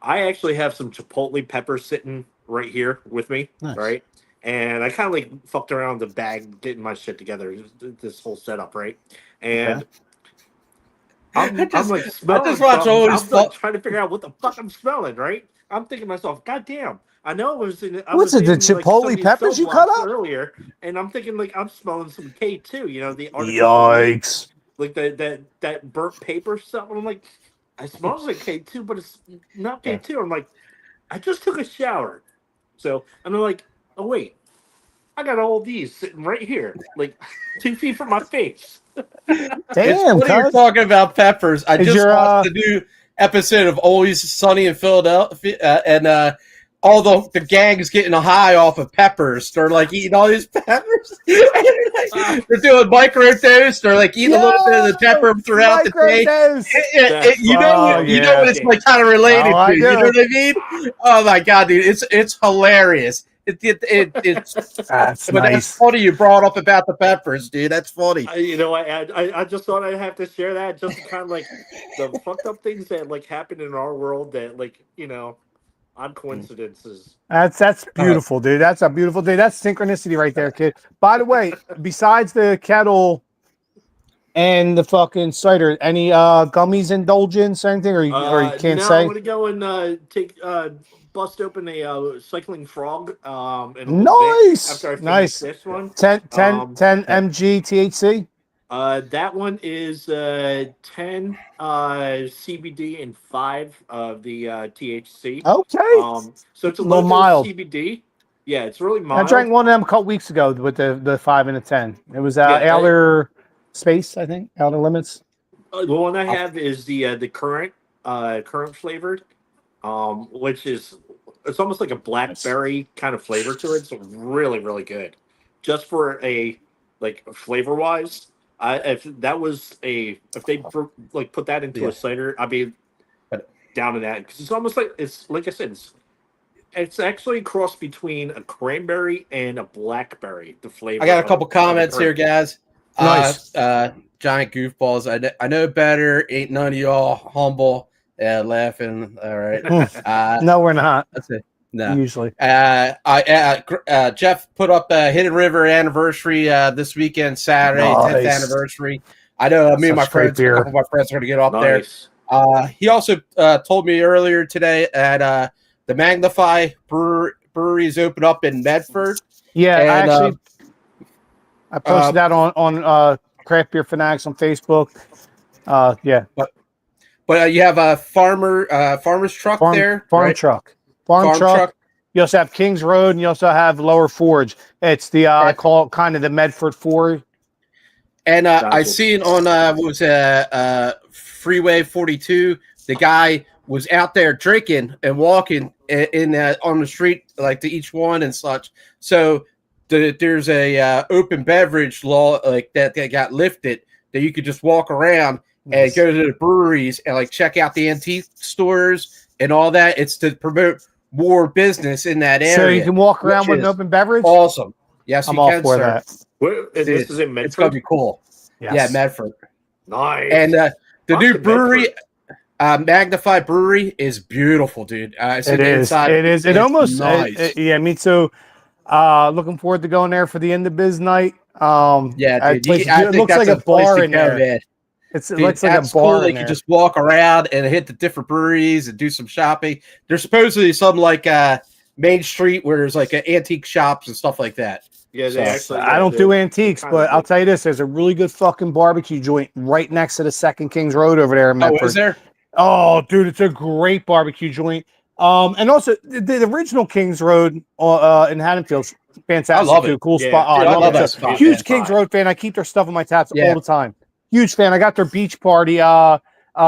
D: I actually have some chipotle pepper sitting right here with me, right? And I kind of like fucked around the bag, getting my shit together, this whole setup, right? And I'm like smelling.
B: I just watch always.
D: I'm like trying to figure out what the fuck I'm smelling. Right? I'm thinking to myself, God damn. I know it was in.
C: What's it? The chipotle peppers you cut up
D: earlier, and I'm thinking like I'm smelling some K2. You know the artificial.
C: Yikes!
D: Like that burnt paper stuff. And I'm like, I smells like K2, but it's not K2. I'm like, I just took a shower, so and I'm like, oh wait, I got all these sitting right here, like 2 feet from my face.
C: Damn,
B: what are you talking about peppers? I just watched the new episode of Always Sunny in Philadelphia, and all the gang's getting a high off of peppers. They're like eating all these peppers. They're doing microdose. They're like eating a little bit of the pepper throughout the day. You know what it's like kind of related to. You know what I mean? Oh my god, dude, it's hilarious. That's nice. That's funny you brought up about the peppers, dude. That's funny.
D: I just thought I'd have to share that, just to kind of like the fucked up things that like happen in our world that like odd coincidences.
C: That's beautiful, dude. That's a beautiful day. That's synchronicity right there, kid. By the way, besides the kettle and the fucking cider, any gummies indulgence or anything, or you can't say?
D: I'm gonna go and bust open a cycling frog.
C: Nice.
D: After I finish this one,
C: 10 mg THC.
D: That one is 10 CBD and 5 of the THC.
C: Okay.
D: So it's a little mild CBD. Yeah, it's really mild.
C: I drank one of them a couple weeks ago with the 5 and the 10. It was Outer Space, I think. Outer Limits.
D: The one I have is the current flavored, which is it's almost like a blackberry kind of flavor to it. It's really, really good. Just for a flavor wise. If they put that into a cider, I'd be down to that because it's almost like I said, it's actually a cross between a cranberry and a blackberry. The flavor.
B: I got a couple comments here, guys.
C: Nice,
B: giant goofballs. I know better. Ain't none of y'all humble. Yeah, laughing. All right.
C: No, we're not.
B: That's it. No.
C: Usually.
B: Jeff put up the Hidden River anniversary this weekend, Saturday, 10th anniversary. I know me and my friends, a couple of my friends are going to get up there. He also told me earlier today that the Magnify Brewery is open up in Medford.
C: Yeah, and, I posted that on Craft Beer Fanatics on Facebook. Yeah.
B: But you have a farmer's truck there.
C: Farm truck. Farm truck. You also have Kings Road, and you also have Lower Forge. It's the I call it kind of the Medford 4.
B: And I seen on Freeway 42, the guy was out there drinking and walking in on the street like to each one and such. So there's a open beverage law like that got lifted that you could just walk around and go to the breweries and check out the antique stores and all that. It's to promote more business in that area.
C: So you can walk around with an open beverage?
B: Awesome. Yes,
C: I'm all for that.
D: This is in Medford?
B: It's going to be cool. Yes. Yeah, Medford.
D: Nice.
B: And the new brewery, Magnify Brewery, is beautiful, dude.
C: It is. It is. It almost, nice. Yeah, me too. Looking forward to going there for the end of biz night.
B: Yeah, dude,
C: it looks like a bar in there. Man. It looks like a bar.
B: Cool. They can just walk around and hit the different breweries and do some shopping. There's supposedly some Main Street where there's antique shops and stuff like that.
D: Yeah,
C: I don't do antiques, but I'll tell you this: there's a really good fucking barbecue joint right next to the Second Kings Road over there in Medford.
B: Oh, is there?
C: Oh, dude, it's a great barbecue joint. And also the original Kings Road in Haddonfield's fantastic.
B: I love it.
C: Cool
B: spot.
C: Yeah,
B: I love that spot.
C: Huge Kings Road fan. I keep their stuff on my taps all the time. Huge fan. I got their beach party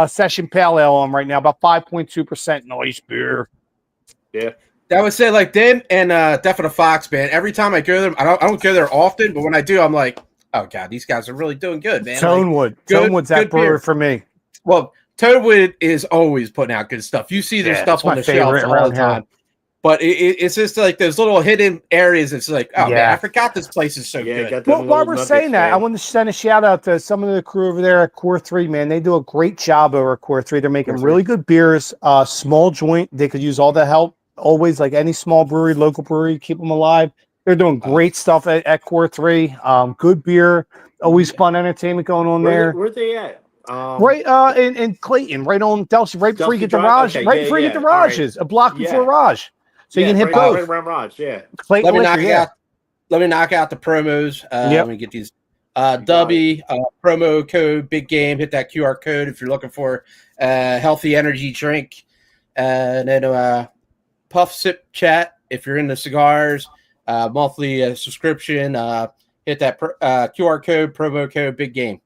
C: session pale ale on right now, about 5.2% nice beer.
D: Yeah.
B: I would say them and Definite Fox, man. Every time I go there, I don't go there often, but when I do, I'm like, oh god, these guys are really doing good, man.
C: Tonewood's that brewer for me.
B: Well, Tonewood is always putting out good stuff. You see their stuff on the shelf all the time. But it's just those little hidden areas. It's man, I forgot this place is so good.
C: Well, while we're saying that, I want to send a shout out to some of the crew over there at Core 3, man. They do a great job over at Core 3. They're making really good beers, small joint. They could use all the help. Always, like any small brewery, local brewery, keep them alive. They're doing great stuff at Core 3. Good beer. Always fun entertainment going on there.
D: Where are they at?
C: Right in Clayton, right on Delsey, right before you get the Raj, right before you get the Rajes, a block before Raj. So you can hit both.
D: Right around Raj,
C: Clayton
B: let me knock out the promos. Let me get these. W promo code Big Game. Hit that QR code if you're looking for healthy energy drink. And then Puff Sip Chat if you're into cigars. Monthly subscription. Hit that QR code, promo code Big Game.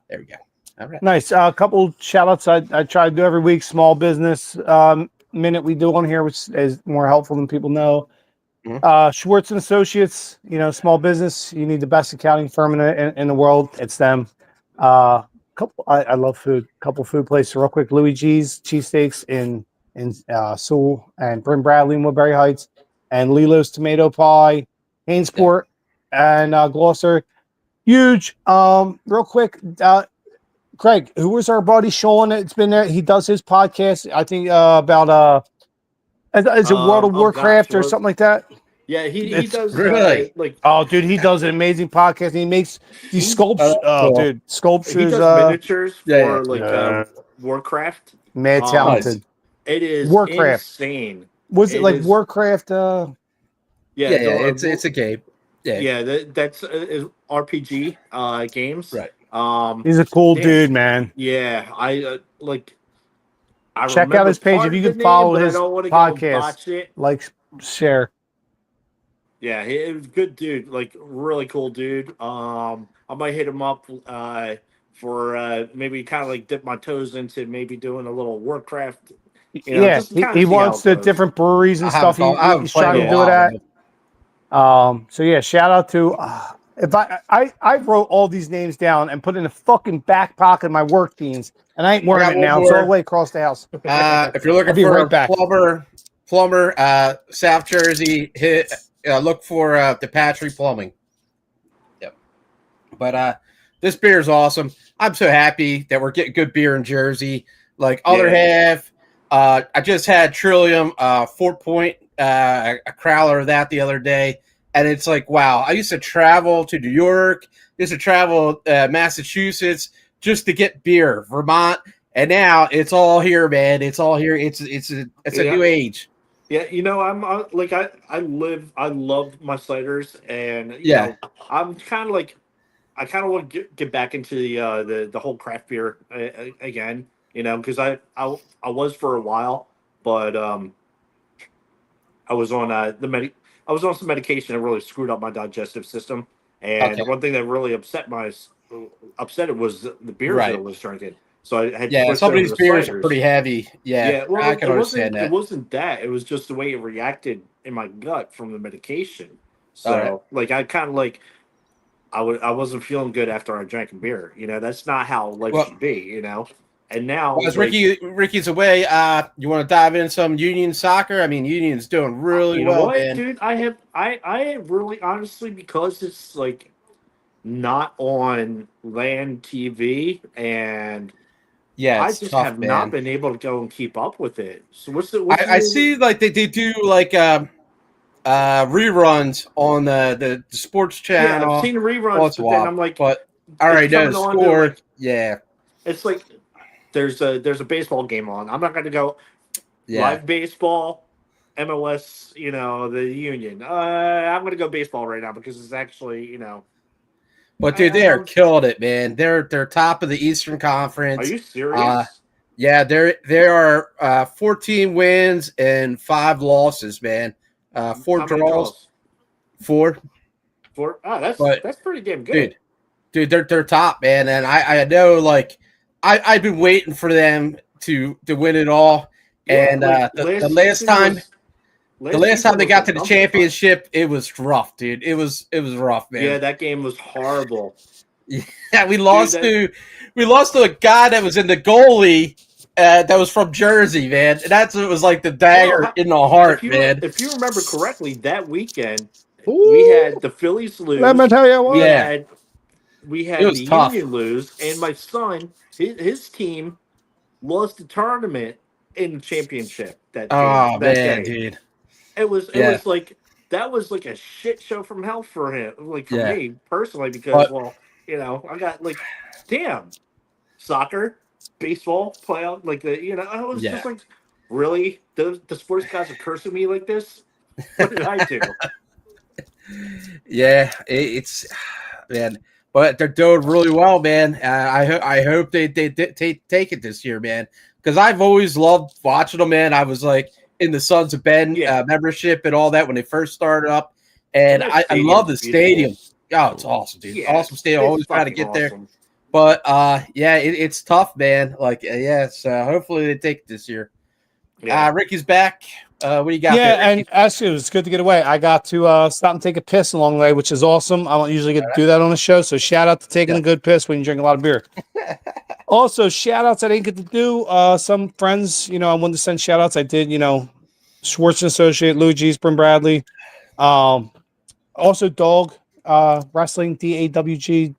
B: There we go. All right.
C: Nice. A couple shout outs I try to do every week. Small business minute we do on here, which is more helpful than people know. Schwartz and Associates, small business. You need the best accounting firm in the world. It's them. I love food. Couple food places real quick. Louis G's cheesesteaks in Sewell and Bryn Bradley in Woodbury Heights, and Lilo's Tomato Pie, Hainsport, and Gloucester. Huge. Real quick, Craig, who was our buddy Sean? It's been there. He does his podcast. I think about is it World of Warcraft or something like that?
D: Yeah, he does
B: really
C: dude, he does an amazing podcast. And he makes these sculptures. Dude, sculptures. He
D: does miniatures for Warcraft.
C: Mad talented.
D: It is
C: Warcraft.
D: Insane.
C: Was it like Warcraft?
B: It's a game.
D: Yeah, that's RPG games.
B: Right.
C: He's a cool dude, man.
D: Yeah, I
C: check out his page if you can follow his podcast. Like, share.
D: Yeah, he was a good dude, like really cool dude. I might hit him up for maybe kind of like dip my toes into maybe doing a little Warcraft.
C: He wants the different breweries and stuff. He's trying to do it at. So yeah, shout out to if I wrote all these names down and put it in the fucking back pocket of my work jeans, and I ain't wearing it now. It's all the way across the house.
B: If you're looking for a plumber, South Jersey, look for DePatry Plumbing. Yep. But this beer is awesome. I'm so happy that we're getting good beer in Jersey. Like other half, I just had Trillium, Fort Point, a crowler of that the other day. And it's like, wow, I used to travel to New York, used to travel Massachusetts just to get beer, Vermont. And now it's all here, man. It's all here. It's a new age.
D: Yeah, I'm I love my ciders, and I'm kind of like, I kind of want to get back into the whole craft beer again, because I was for a while, but I was on some medication that really screwed up my digestive system, and one thing that really upset it was the beers that I was drinking. So I had
B: some of these beers are pretty heavy. Well, I can understand that.
D: It wasn't that. It was just the way it reacted in my gut from the medication. So I kind of I wasn't feeling good after I drank a beer. That's not how life should be. And now,
B: as Ricky's away, you want to dive in some Union soccer? I mean, Union's doing really well, man.
D: Dude, I really honestly, because it's not on land TV, and I just have not been able to go and keep up with it. So I
B: see they do reruns on the sports channel.
D: Yeah, I've seen reruns, but then I'm like,
B: but all right, no score.
D: It's like there's a baseball game on. I'm not going to go live baseball, MLS, the Union. I'm going to go baseball right now because it's actually,
B: But dude, they are killing it, man. They're top of the Eastern Conference.
D: Are you serious?
B: There are 14 wins and 5 losses, man. 4 draws. 4.
D: Oh, that's pretty damn good.
B: Dude, they're top, man. And I know, I've been waiting for them to win it all. And the last time they got to the championship, it was rough, dude. It was rough, man.
D: Yeah, that game was horrible.
B: Yeah, we lost to a guy that was in the goalie that was from Jersey, man. And that's what was like the dagger in the heart, man.
D: If you remember correctly, that weekend we had the Phillies lose.
C: Let me tell you what.
D: We had the Union lose, and my son, his team lost the tournament in the championship that day.
B: Dude.
D: It was like that was like a shit show from hell for him, for me personally, because I got damn. soccer, baseball playoff, like I was just like, really? The sports guys are cursing me like this? What did I do?
B: Yeah, it's man, but they're doing really well, man. I hope they take it this year, man, because I've always loved watching them, man. I was like in the Sons of Ben membership and all that when they first started up, and I love the stadium. Oh, it's awesome, dude! Yeah, awesome stadium. Always trying to get there, but it's tough, man. Like so hopefully they take it this year. Yeah. Ricky's back. What do you got?
C: Yeah,
B: there,
C: and actually, it was good to get away. I got to stop and take a piss along the way, which is awesome. I don't usually get to do that on the show, so shout out to taking a good piss when you drink a lot of beer. Also, shout outs I didn't get to do. Some friends, I wanted to send shout outs. I did, Schwartz and Associate, Louis Giesbrin, Bradley. Also, Dog Wrestling, DAWG.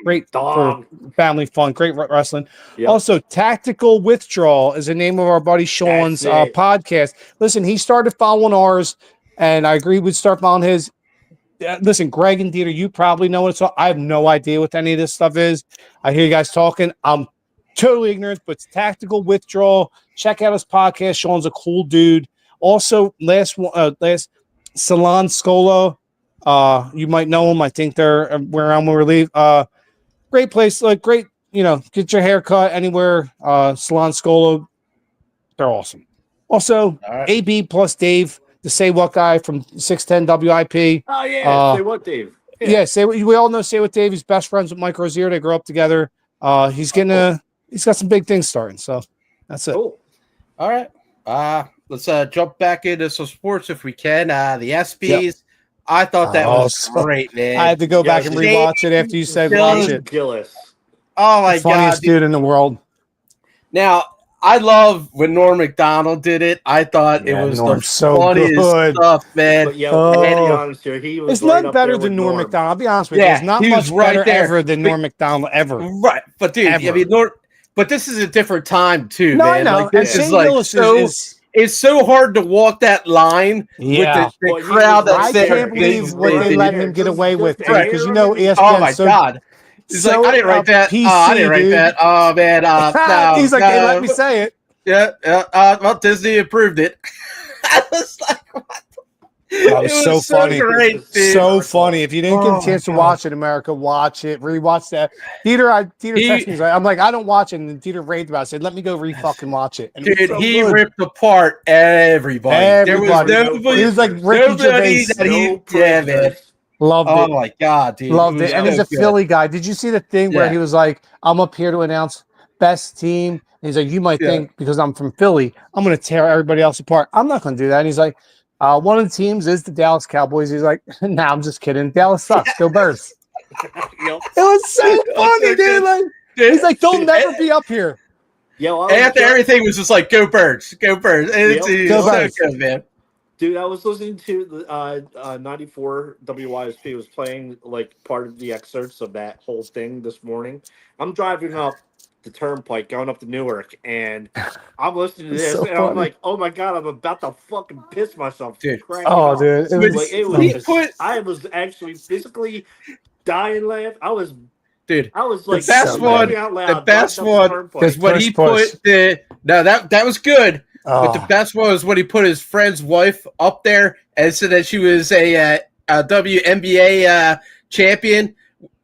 C: Great
D: Dog.
C: For family fun, great wrestling. Yep. Also, Tactical Withdrawal is the name of our buddy Sean's podcast. Listen, he started following ours, and I agree we'd start following his. Listen, Greg and DeeTer, you probably know what it's all. I have no idea what any of this stuff is. I hear you guys talking. I'm totally ignorant, but it's Tactical Withdrawal. Check out his podcast. Sean's a cool dude. Also, last Salon Scola. You might know them. I think they're around where we leave. Great place, like great, get your hair cut anywhere. Salon Scolo, they're awesome. Also, AB plus Dave, the Say What guy from 610 WIP.
D: Oh yeah, Say What Dave.
C: Yeah, we all know Say What Dave. He's best friends with Mike Rozier. They grew up together. He's got some big things starting. So that's it.
D: Cool.
B: All right. Let's jump back into some sports if we can. The ESPYS. Yep. I thought that was great, man.
C: I had to go back and rewatch it after you said watch it.
D: Gillis.
B: Oh my god,
C: funniest dude in the world.
B: Now I love when Norm Macdonald did it. I thought it was the funniest stuff, man.
D: But, to be honest here, he was
C: it's not better than Norm Macdonald. I'll be honest with you. It's not much better ever than Norm Macdonald ever.
B: Right, but dude, I mean, but this is a different time too,
C: no,
B: man.
C: I know.
B: Like, this is like it's so hard to walk that line with the crowd that's there.
C: I can't believe what they let him get away with, because ESPN.
B: Oh my god! He's like, I didn't write that.
C: PC,
B: I didn't write that. Oh man! No,
C: he's like, they let me say it.
B: Yeah. Well, Disney approved it. I was like, what?
C: That was so funny.
B: Great,
C: so funny. If you didn't get a chance to watch it, America, watch it. Rewatch that. DeeTer texted me. I'm like, I don't watch it. And DeeTer raved about it. I said, let me go fucking watch it. And
B: dude, he ripped apart everybody. There was nobody.
C: He was like Ricky Gervais.
B: Man.
C: Loved it.
B: Oh my god, dude.
C: Loved it. And he's a Philly guy. Did you see the thing where he was like, I'm up here to announce best team? And he's like, you might think because I'm from Philly, I'm going to tear everybody else apart. I'm not going to do that. And he's like, one of the teams is the Dallas Cowboys. He's like, nah, I'm just kidding. Dallas sucks. Go Birds. It was so funny, dude. Like, he's like, they'll never be up here.
B: After everything was just like, go Birds. Go Birds. Go Birds. So good, man.
D: Dude, I was listening to the 94 WYSP was playing like part of the excerpts of that whole thing this morning. I'm driving up the turnpike going up to Newark, and I'm listening to this, and I'm like, "Oh my god, I'm about to fucking piss myself!"
C: Dude,
D: I was actually physically dying laugh. I was like,
B: the best one.
D: Out loud,
B: the best one because when he put that was good. But the best one was when he put his friend's wife up there and said that she was a WNBA champion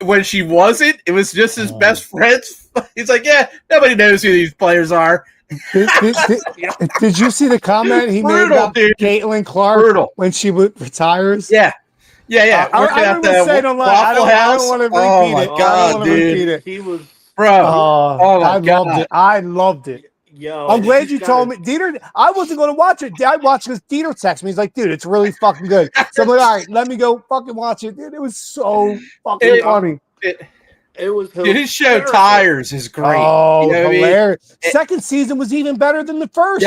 B: when she wasn't. It was just his best friend's. He's like, yeah, nobody knows who these players are.
C: Did you see the comment he made about Caitlin Clark when she retires?
B: Yeah.
C: I remember saying online, I don't want to repeat it.
B: God, dude.
D: He was,
B: bro.
C: I loved it. I loved it.
D: Yo,
C: I'm glad you told me. DeeTer, I wasn't going to watch it. I watched because DeeTer texted me. He's like, dude, it's really fucking good. So I'm like, all right, let me go fucking watch it. Dude, it was so fucking funny.
D: It was
B: his show Tires is great.
C: Oh, hilarious. I mean? Second season was even better than the first.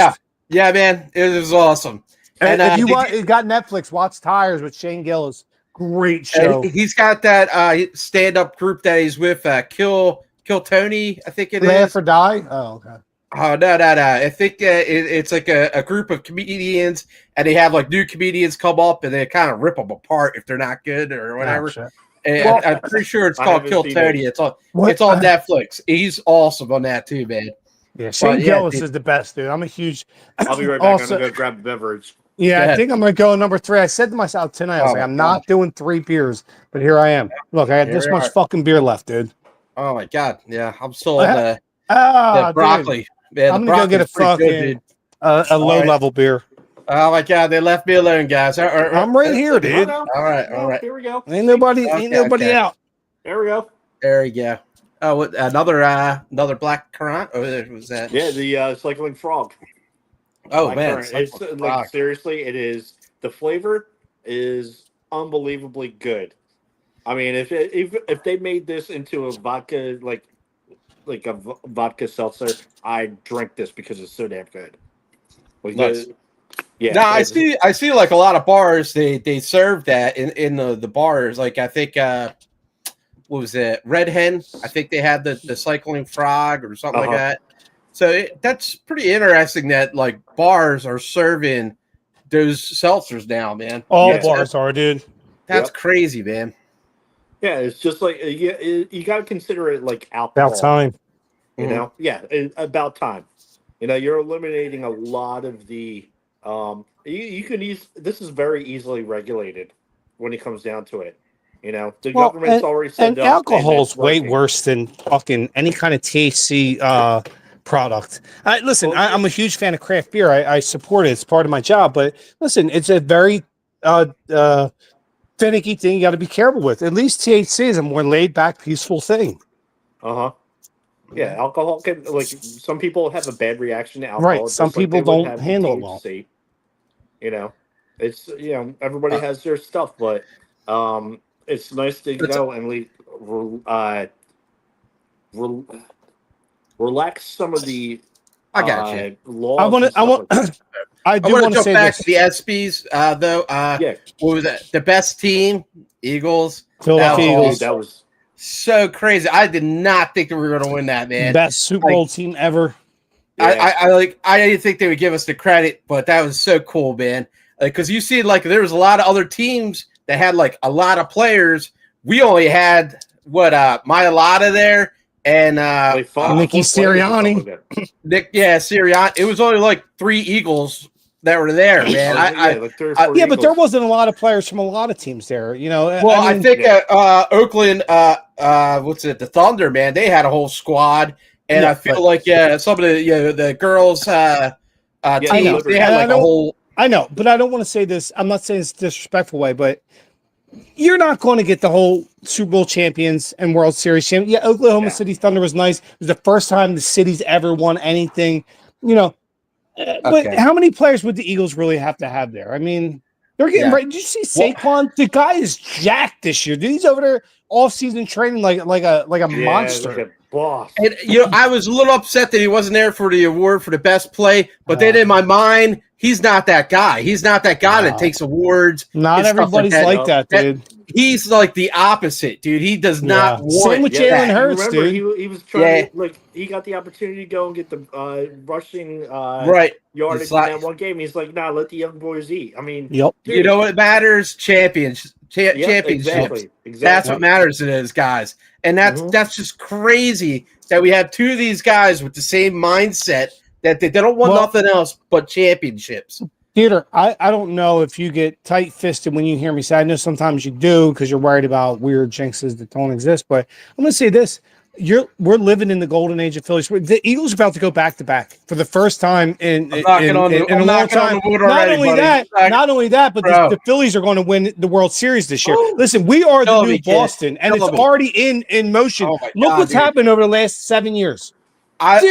B: Yeah, man. It was awesome.
C: And if you want, it got Netflix, watch Tires with Shane Gillis. Great show.
B: He's got that stand-up group that he's with, Kill Tony, I think it is.
C: Laugh or Die? Oh, okay.
B: Oh, no. I think it's like a group of comedians, and they have like new comedians come up, and they kind of rip them apart if they're not good or whatever.
C: Gotcha.
B: And I'm pretty sure it's called Kill Tony. It's on Netflix. He's awesome on that too, man.
C: Yeah, Shane Gillis is the best, dude. I'm a huge.
D: I'll be right back. I'm gonna go grab a beverage.
C: Yeah, I think I'm gonna go number 3. I said to myself tonight, I was like, I'm not doing 3 beers, but here I am. Look, I had this much fucking beer left, dude.
B: Oh my god, yeah, I'm still on the broccoli. Man,
C: I'm gonna go get a fucking a low level beer.
B: Oh my god, they left me alone, guys.
C: I'm right here, dude.
B: All right.
D: Here we go.
C: Ain't nobody out.
D: There we go.
B: There you go. Oh, what, another black currant? Or was that?
D: Yeah, the cycling frog.
B: Oh
D: black
B: man,
D: it's like seriously, it is. The flavor is unbelievably good. I mean, if they made this into a vodka like a vodka seltzer, I'd drink this because it's so damn good.
B: Nice. Yeah. No, I see like a lot of bars they serve that in the bars. Like I think what was it? Red Hen. I think they had the cycling frog or something like that. So that's pretty interesting that like bars are serving those seltzers now, man.
C: All bars are, dude.
B: That's crazy, man.
D: Yeah, it's just like you got to consider it like alcohol.
C: About time.
D: You know? Yeah, about time. You know, you're eliminating a lot of the you can use this is very easily regulated when it comes down to it. You know, the government's already said
C: alcohol's way worse than fucking any kind of THC product. Listen, I'm a huge fan of craft beer. I support it. It's part of my job. But listen, it's a very finicky thing you got to be careful with. At least THC is a more laid back, peaceful thing.
D: Yeah, alcohol can some people have a bad reason to alcohol.
C: Right, some people don't handle it well.
D: You know, it's everybody has their stuff, but it's nice to go and relax some of the.
B: I got you.
C: I do want to
B: jump back to the ESPYS though. What was that? The best team, Eagles.
C: Philadelphia Eagles.
D: That was
B: so crazy. I did not think that we were going to win that, man.
C: Best Super Bowl team ever.
B: I didn't think they would give us the credit, but that was so cool, man. Because you see, like there was a lot of other teams that had like a lot of players. We only had Mailata there and
C: Nicky Sirianni.
B: Sirianni. It was only like 3 Eagles that were there, man.
C: But there wasn't a lot of players from a lot of teams there. You know,
B: I think Oakland, the Thunder, man, they had a whole squad, and I feel like some of the girls teams they had like a whole.
C: I know, but I don't want to say this. I'm not saying this disrespectful way, but you're not going to get the whole Super Bowl champions and World Series champions. Yeah, Oklahoma City Thunder was nice. It was the first time the city's ever won anything. You know. But how many players would the Eagles really have to have there? I mean, they're getting right. Did you see Saqoun? The guy is jacked this year. Dude, he's over there off-season training like a monster.
D: Like a boss.
B: And I was a little upset that he wasn't there for the award for the best play, but then in my mind, he's not that guy. He's not that guy that takes awards.
C: Not everybody's like that, dude.
B: He's like the opposite, dude. He does not want.
C: Same with Jalen Hurts, dude.
D: He was trying to, he got the opportunity to go and get the rushing yardage in that one game. He's like, nah, let the young boys eat. I mean,
B: dude, you know what matters? Championships.
D: Exactly.
B: That's what matters to those guys. And that's just crazy that we have 2 of these guys with the same mindset that they don't want nothing else but championships.
C: DeeTer, I don't know if you get tight-fisted when you hear me say. I know sometimes you do because you're worried about weird jinxes that don't exist. But I'm going to say this: we're living in the golden age of Phillies. The Eagles are about to go back-to-back for the first time in a long time. Not only that, but the Phillies are going to win the World Series this year. Listen, we are the new Boston, and it's already in motion. Look what's happened over the last 77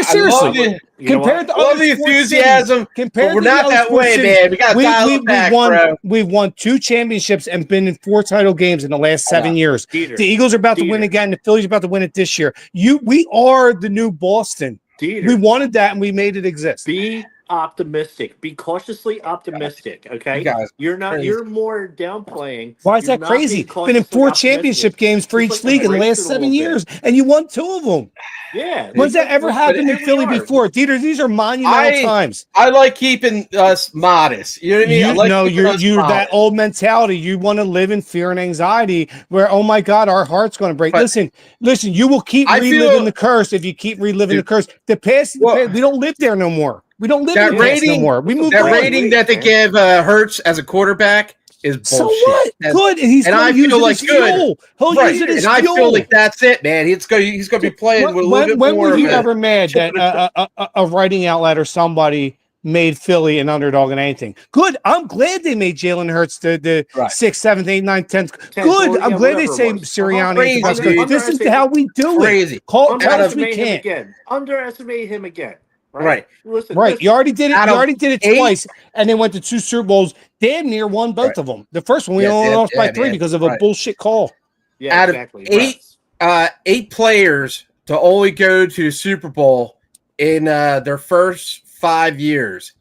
C: seriously. Compared to
B: all the enthusiasm, compared we're not that way, man. We got to
C: We've won 2 championships and been in 4 title games in the last 7 years. The Eagles are about to win again. The Phillies are about to win it this year. We are the new Boston. We wanted that, and we made it exist.
D: Be optimistic. Be cautiously optimistic. Okay, you're not. Crazy. You're more downplaying.
C: Why is that crazy? Been in 4 championship games for each league in the last 7 years, and you won 2 of them.
D: Yeah.
C: When's that ever happened in Philly before? DeeTer, these are monumental times.
B: I like keeping us modest. You know what I mean?
C: You're that old mentality. You want to live in fear and anxiety where, oh my God, our heart's going to break. But listen, you will keep reliving the curse if you keep reliving the curse. The past, we don't live there no more. We don't live in the past no more. We moved on.
B: That rating that they give Hurts as a quarterback is bullshit.
C: So what? Good. And he's going to use it as fuel. He'll use it as fuel.
B: I feel like that's it, man. He's going to be playing with a little bit more.
C: When were you ever mad that a writing outlet or somebody made Philly an underdog in anything? Good. I'm glad they made Jalen Hurts the 6th, 7th, 8th, 9th, 10th. Good. I'm glad they say Sirianni. This is how we do it. Tell us we can't.
D: Underestimate him again.
C: Right. Listen, you already did it. You already did it twice, and then went to 2 Super Bowls. Damn near won both of them. The first one we only lost by 3 because of a bullshit call.
B: Yeah, out of 8 players to only go to the Super Bowl in their first 5 years,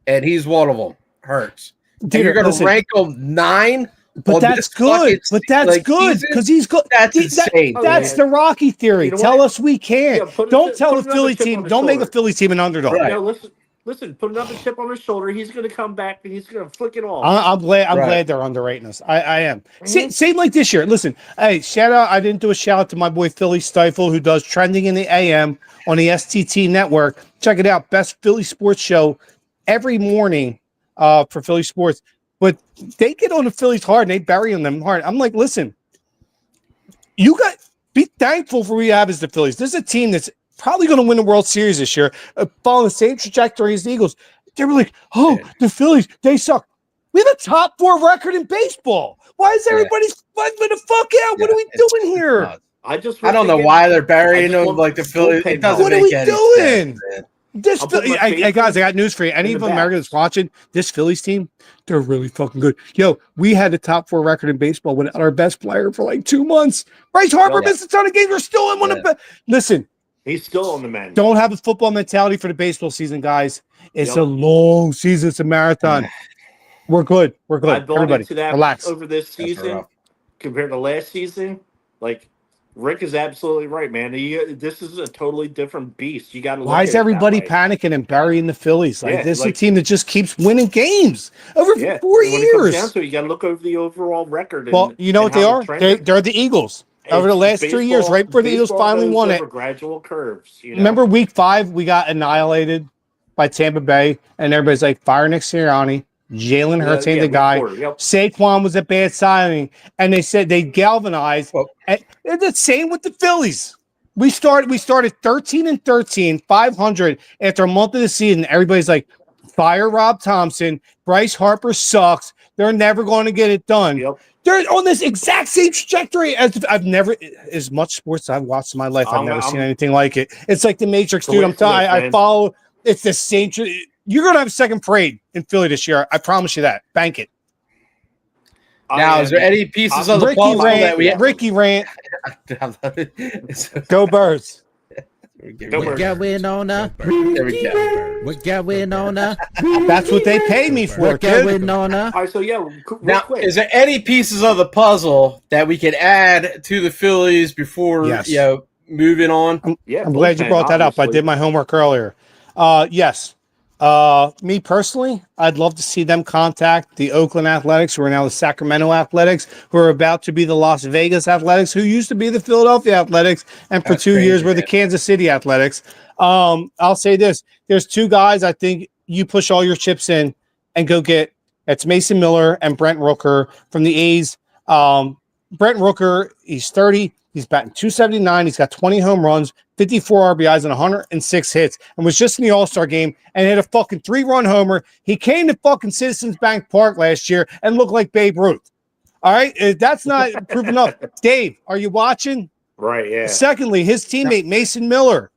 B: and he's one of them. Hurts. Dude, you're going to rank him 9.
C: But that's good. But that's good because he's good.
B: That's insane.
C: That's the Rocky theory. Tell us we can't. Don't tell the Philly team. Don't make the Philly team an underdog.
D: Right. No, listen. Put another chip on his shoulder. He's going to come back and he's going to flick it off.
C: I'm glad they're underrating us. I am. Same like this year. Listen, hey, shout out. I didn't do a shout out to my boy Philly Stifle who does Trending in the AM on the STT network. Check it out. Best Philly sports show every morning for Philly sports. But they get on the Phillies hard and they bury on them hard. I'm like, listen, be thankful for what you have as the Phillies. This is a team that's probably going to win the World Series this year, following the same trajectory as the Eagles. They were like, the Phillies, they suck. We have a top 4 record in baseball. Why is everybody fucking the fuck out? What are we doing here?
B: I don't know why they're burying them like the Phillies. It doesn't make any sense.
C: Guys, I got news for you. Any of America that's watching this Phillies team, they're really fucking good. Yo, we had a top 4 record in baseball without our best player for like 2 months. Bryce Harper missed a ton of games. We're still in one of the. Listen,
D: he's still on the mend.
C: Don't have a football mentality for the baseball season, guys. It's a long season. It's a marathon. We're good. Everybody, relax.
D: Over this season compared to last season, like. Rick is absolutely right, man. This is a totally different beast. You got to.
C: Why is everybody panicking and burying the Phillies? This is a team that just keeps winning games over 4 years.
D: It comes down to it, you got to look over the overall record.
C: Well, you know what they are? They're the Eagles. Over the last 3 years, right before the Eagles finally won it.
D: Gradual curves.
C: Remember Week 5, we got annihilated by Tampa Bay, and everybody's like, fire Nick Sirianni. Jalen Hurts ain't the guy. Saquon was a bad signing, and they said they galvanized. And it's the same with the Phillies. We started 13-13, 500 after a month of the season. Everybody's like, fire Rob Thompson. Bryce Harper sucks. They're never going to get it done. They're on this exact same trajectory as much sports I've watched in my life. I've never seen anything like it. It's like the Matrix, dude. I'm telling you, I follow. It's the same. You're going to have a second parade in Philly this year. I promise you that. Bank it.
B: Now, is there any pieces of the puzzle that we
C: Ricky rant. Go Birds.
E: What going on? What going on?
C: That's what they pay me for.
E: What going on?
D: All right, so
B: now, is there any pieces of the puzzle that we could add to the Phillies before moving on?
C: I'm glad you brought that up. I did my homework earlier. Yes. Me personally, I'd love to see them contact the Oakland Athletics, who are now the Sacramento Athletics, who are about to be the Las Vegas Athletics, who used to be the Philadelphia Athletics, and for 2 years were the Kansas City Athletics. I'll say this. There's 2 guys I think you push all your chips in and go get. It's Mason Miller and Brent Rooker from the A's. Brent Rooker, he's 30. He's batting .279. He's got 20 home runs, 54 RBIs, and 106 hits, and was just in the All-Star game and hit a fucking 3-run homer. He came to fucking Citizens Bank Park last year and looked like Babe Ruth. All right? That's not proof enough. Dave, are you watching?
D: Right, yeah.
C: Secondly, his teammate, Mason Miller.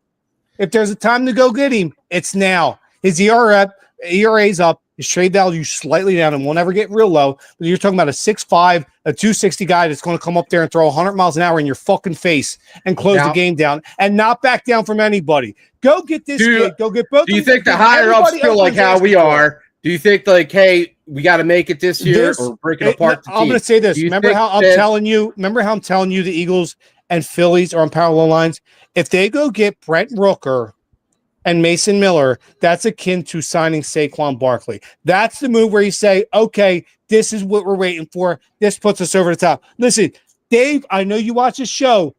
C: If there's a time to go get him, it's now. His ERA's up. His trade value slightly down and will never get real low. But you're talking about a 6'5", a 260 guy that's going to come up there and throw 100 miles an hour in your fucking face and close the game down and not back down from anybody. Go get this kid. Go get both.
B: Do you think the higher ups feel like how we are? Do you think like, hey, we got to make it this year or break it apart?
C: I'm going to say this. Remember how I'm telling you the Eagles and Phillies are on parallel lines. If they go get Brent Rooker and Mason Miller, that's akin to signing Saqoun Barkley. That's the move where you say, okay, this is what we're waiting for. This puts us over the top. Listen, Dave, I know you watch the show.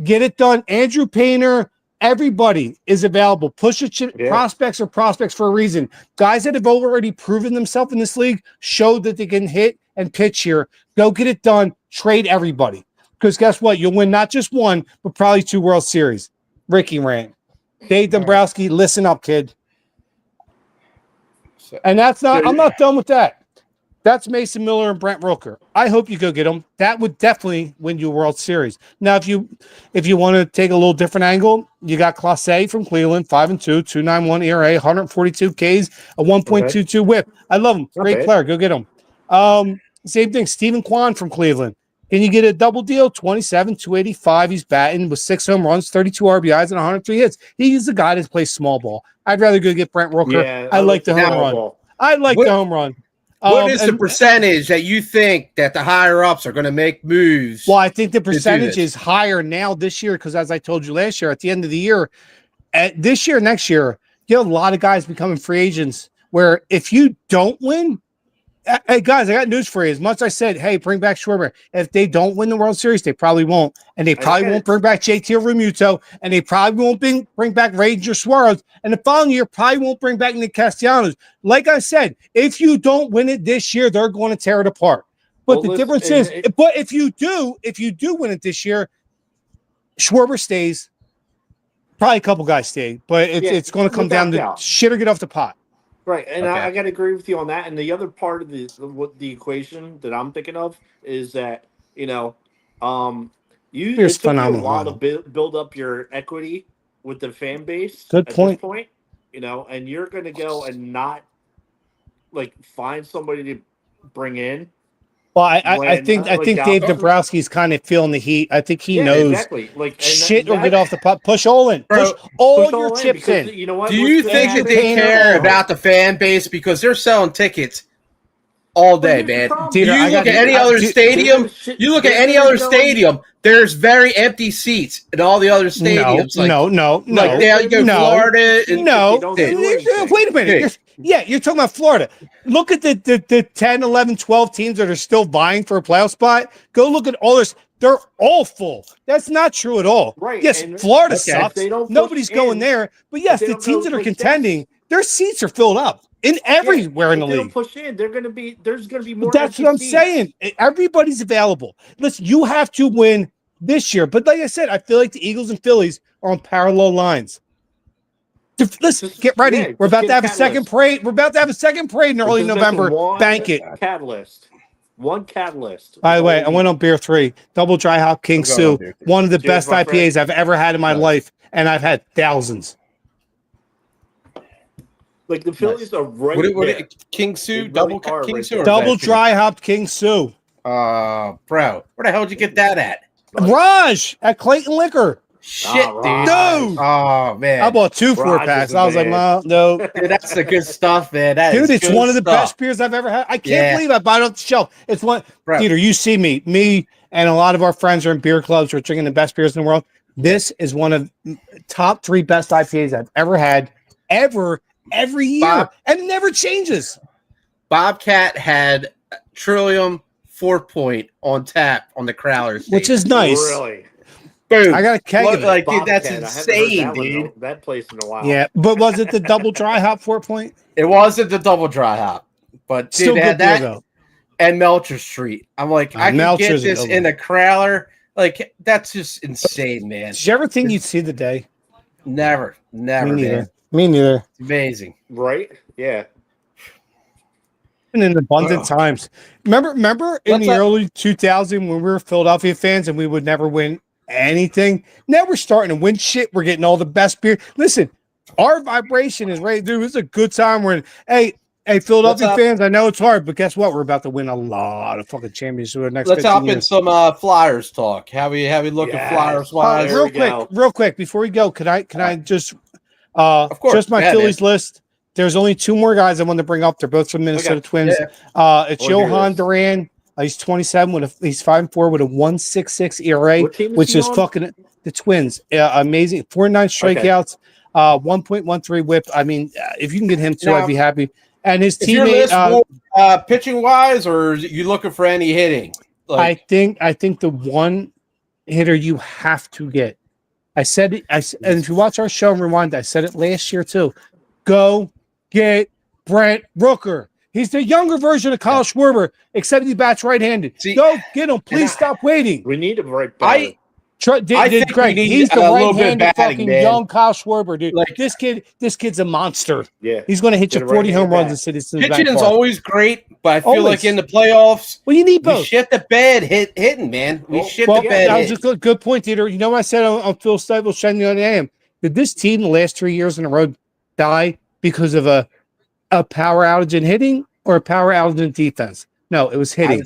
C: Get it done. Andrew Painter, everybody is available. Prospects are prospects for a reason. Guys that have already proven themselves in this league showed that they can hit and pitch here. Go get it done. Trade everybody. Because guess what? You'll win not just one, but probably 2 World Series. Ricky Rant. Dave Dombrowski, listen up, kid. And that's not, I'm not done with that. That's Mason Miller and Brent Rooker. I hope you go get them. That would definitely win you a World Series. Now, if you want to take a little different angle, you got Clase from Cleveland, 5-2, 2.91 ERA, 142 Ks, a 1.22 whip. I love him. Great player. Go get him. Same thing. Stephen Kwan from Cleveland. Can you get a double deal? 27, 285. He's batting with 6 home runs, 32 RBIs, and 103 hits. He's the guy that plays small ball. I'd rather go get Brent Rooker.
D: Yeah,
C: I like the home run. I like the home run.
F: What is the percentage that you think that the higher ups are going to make moves?
C: Well, I think the percentage is higher now this year because, as I told you last year, at the end of the year, this year, next year, you have a lot of guys becoming free agents where if you don't win, hey, guys, I got news for you. As much as I said, hey, bring back Schwarber. If they don't win the World Series, they probably won't. And they probably won't bring back JT Realmuto. And they probably won't bring back Ranger Suarez. And the following year, probably won't bring back Nick Castellanos. Like I said, if you don't win it this year, they're going to tear it apart. But the difference is, but if you do win it this year, Schwarber stays. Probably a couple guys stay. But it's going to come down to shit or get off the pot.
D: Right, and I got to agree with you on that. And the other part of the equation that I'm thinking of is that it took you a while to build up your equity with the fan base.
C: Good point.
D: This point, and you're going to go and not find somebody to bring in.
C: Well, I think Dave Dombrowski's kind of feeling the heat. I think he knows
D: exactly.
C: Shit or get off the pot. Push all in. Push all your chips in.
D: You know what?
F: Do you think that they care about the fan base because they're selling tickets all day, man? You look at any other stadium. You look at any other stadium. There's very empty seats in all the other stadiums.
C: No.
F: Like they go Florida.
C: Wait a minute. You're talking about Florida. Look at the 10, 11, 12 teams that are still vying for a playoff spot. Go look at all this. They're all full. That's not true at all.
D: Right.
C: Yes, Florida sucks. Nobody's going there. But yes, the teams that are contending, their seats are filled up everywhere in the league. They don't
D: push in. There's going to be more.
C: That's what I'm saying. Everybody's available. Listen, you have to win this year. But like I said, I feel like the Eagles and Phillies are on parallel lines. Listen, get ready. We're about to have a second parade. We're about to have a second parade in early November. Bank it.
D: One catalyst.
C: By the way, I went on beer 3. Double dry hop King Sue. One of the best IPAs I've ever had in my life. And I've had thousands.
D: Like the Phillies are right there.
F: King Sue? Double King Sue?
C: Double dry hop King Sue.
F: Bro. Where the hell did you get that at?
C: Raj at Clayton Liquor.
F: Shit, dude. Oh, man.
C: I bought 2 4-packs. I was like, no.
F: Dude, that's the good stuff, man.
C: Dude, it's one of the best beers I've ever had. I can't believe I bought it off the shelf. It's one. Peter, you see me. Me and a lot of our friends are in beer clubs. We're drinking the best beers in the world. This is one of top 3 best IPAs I've ever had, every year. And it never changes.
F: Bobcat had Trillium 4-point on tap on the Crowlers.
C: Which is nice.
D: Really?
C: Boom. I got a keg of it.
F: Dude, that's insane, dude.
D: That place in a while.
C: Yeah, but was it the double dry hop 4-point?
F: It wasn't the double dry hop, but
C: still
F: dude,
C: good
F: that
C: though.
F: And Melcher Street. I'm like, I can get this in the Crowler. Like, that's just insane, man.
C: Did you ever think you'd see the day?
F: Never, man.
C: Me neither.
F: It's amazing,
D: right? Yeah.
C: And in abundant times. Remember in the early 2000s when we were Philadelphia fans and we would never win anything? Now we're starting to win shit. We're getting all the best beer. Listen, our vibration is right, dude. It's a good time. We're in, hey, Philadelphia fans, I know it's hard, but guess what? We're about to win a lot of fucking championships for the next 15 years.
F: Let's hop in some Flyers talk. How we look at Flyers wise?
C: Real quick, before we go, can I just of course, just my Phillies list. There's only 2 more guys I want to bring up. They're both from Minnesota Twins. Yeah. It's Johan Duran, He's 27 he's 5-4 with a 1.66 ERA, which is fucking the Twins. Amazing. 49 strikeouts, 1.13 WHIP. I mean, if you can get him too, I'd be happy. And his teammate,
F: pitching wise, or are you looking for any hitting?
C: Like, I think the one hitter you have to get. I said it. And if you watch our show and rewind, I said it last year too. Go get Brent Rooker. He's the younger version of Kyle Schwarber, except he bats right-handed. Go get him. Please stop waiting.
D: We need him right back.
C: I think Greg, he's the right-handed fucking young Kyle Schwarber, dude. Like this kid's a monster.
D: Yeah,
C: he's going to hit you 40 home runs in Citizens Bank Park.
F: Pitching is always great, but I feel like in the playoffs,
C: you need both.
F: We shit the bed hitting, man. We shit the bed.
C: That was a good point, DeeTer. You know what I said on Phil Stivel's show the other day? Did this team the last 3 years in a row die because of a power outage in hitting or a power outage in defense? No, it was hitting.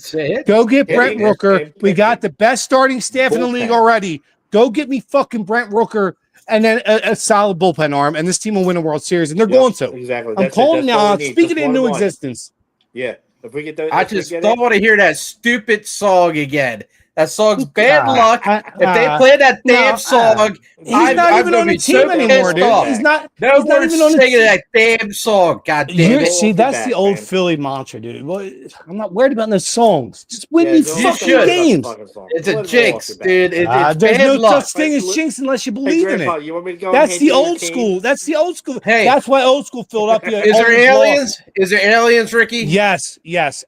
C: Go get Brent Rooker. We got the best starting staff in the league already. Go get me fucking Brent Rooker and then a solid bullpen arm, and this team will win a World Series, and they're going to.
D: Exactly.
C: I'm calling now, speaking it into existence.
D: Yeah. If we get that,
F: I just don't want to hear that stupid song again. That song's bad luck. If they play that damn song,
C: he's not even on the team anymore, dude. He's not even on
F: singing that damn song. God damn it!
C: See, that's the old Philly mantra, dude. I'm not worried about the songs. Just win me fucking games.
F: It's a jinx, dude.
C: There's no such thing as jinx unless you believe in it. That's the old school. That's the old school. Hey, that's why old school Philadelphia.
F: Is there aliens? Is there aliens, Ricky?
C: Yes,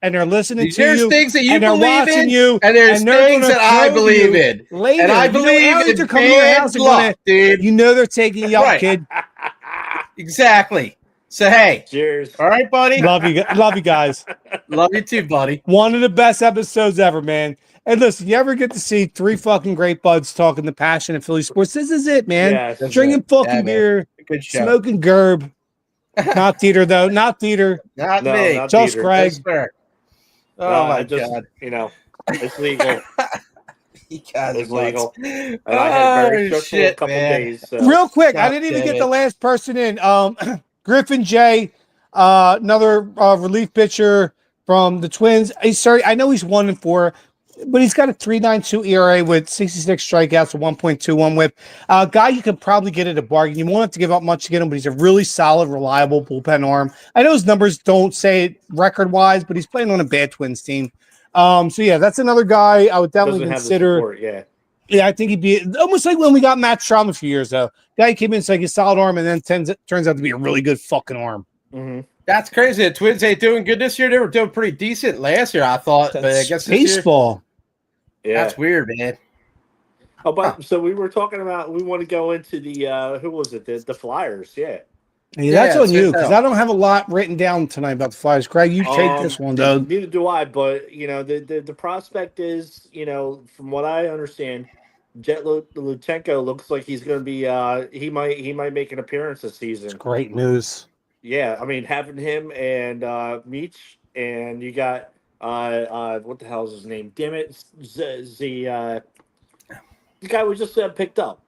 C: and they're listening to you.
F: There's things that you believe in,
C: you,
F: and there's things that I believe in.
C: Later.
F: And I believe in bad luck, dude.
C: You know they're taking you out, kid.
F: Exactly. So, hey.
D: Cheers.
F: All right, buddy.
C: Love you guys.
F: Love you too, buddy.
C: One of the best episodes ever, man. And listen, you ever get to see three fucking great buds talking the passion of Philly sports? This is it, man.
D: Yeah,
C: drinking fucking beer, smoking gerb. Not DeeTer, though. Not DeeTer.
F: Not me.
D: Not
C: just Craig.
F: Oh, my God.
D: You know, it's legal.
F: It's
D: legal. And I had very stressful couple days. So.
C: Real quick, I didn't even get the last person in. Griffin J, another relief pitcher from the Twins. I know he's 1-4, but he's got a 3.92 ERA with 66 strikeouts and 1.21 WHIP. Guy you could probably get at a bargain. You won't have to give up much to get him, but he's a really solid, reliable bullpen arm. I know his numbers don't say it record-wise, but he's playing on a bad Twins team. So yeah, that's another guy I would definitely consider.
D: Support,
C: yeah, I think he'd be almost like when we got Matt Strom a few years ago. Guy came in, it's like a solid arm, and then turns out to be a really good fucking arm.
F: Mm-hmm. That's crazy. The Twins ain't doing good this year. They were doing pretty decent last year, I thought. But I guess
C: baseball.
F: Yeah, that's weird, man.
D: Oh, but so we were talking about we want to go into the who was it? The Flyers, yeah.
C: Yeah, that's on you because I don't have a lot written down tonight about the Flyers. Greg, you take this one, though.
D: Neither do I, but you know the prospect is, you know, from what I understand, Jet Lutenko looks like he's going to be he might make an appearance this season.
C: It's great news.
D: Yeah, I mean having him and Meach, and you got what the hell is his name? Damn it, the guy we just picked up,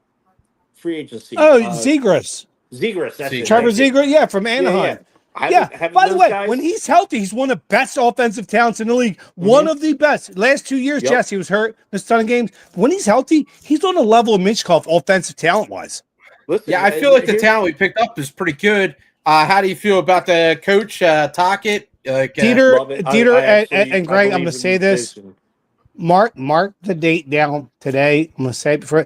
D: free agency.
C: Oh, Zegras.
D: Zegras, that's it.
C: Trevor Zegras, from Anaheim. Yeah. By the way, when he's healthy, he's one of the best offensive talents in the league. Mm-hmm. One of the best. Last 2 years, Jesse, he was hurt, missed a ton of games. When he's healthy, he's on the level of Michkov offensive talent-wise.
F: Listen, I feel like the talent we picked up is pretty good. How do you feel about the coach, Tocchet?
C: DeeTer and Greg, I'm going to say this. Mark the date down today. I'm going to say it before.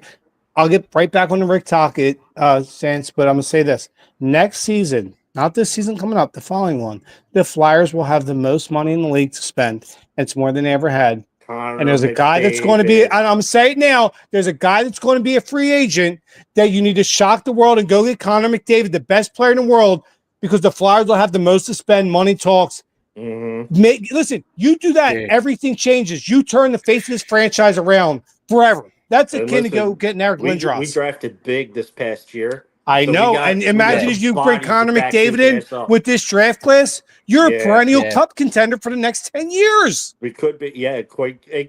C: I'll get right back on the Rick Tocchet sense, but I'm going to say this. Next season, not this season coming up, the following one, the Flyers will have the most money in the league to spend. It's more than they ever had. And there's a guy that's going to be, I'm going to say it now, there's a guy that's going to be a free agent that you need to shock the world and go get Connor McDavid, the best player in the world, because the Flyers will have the most to spend. Money talks.
D: Mm-hmm.
C: Listen, you do that, everything changes. You turn the face of this franchise around forever. That's akin to go getting Eric Lindros.
D: We drafted big this past year.
C: I know. And imagine if you bring Connor McDavid in with this draft class, you're a perennial cup contender for the next 10 years.
D: We could be, it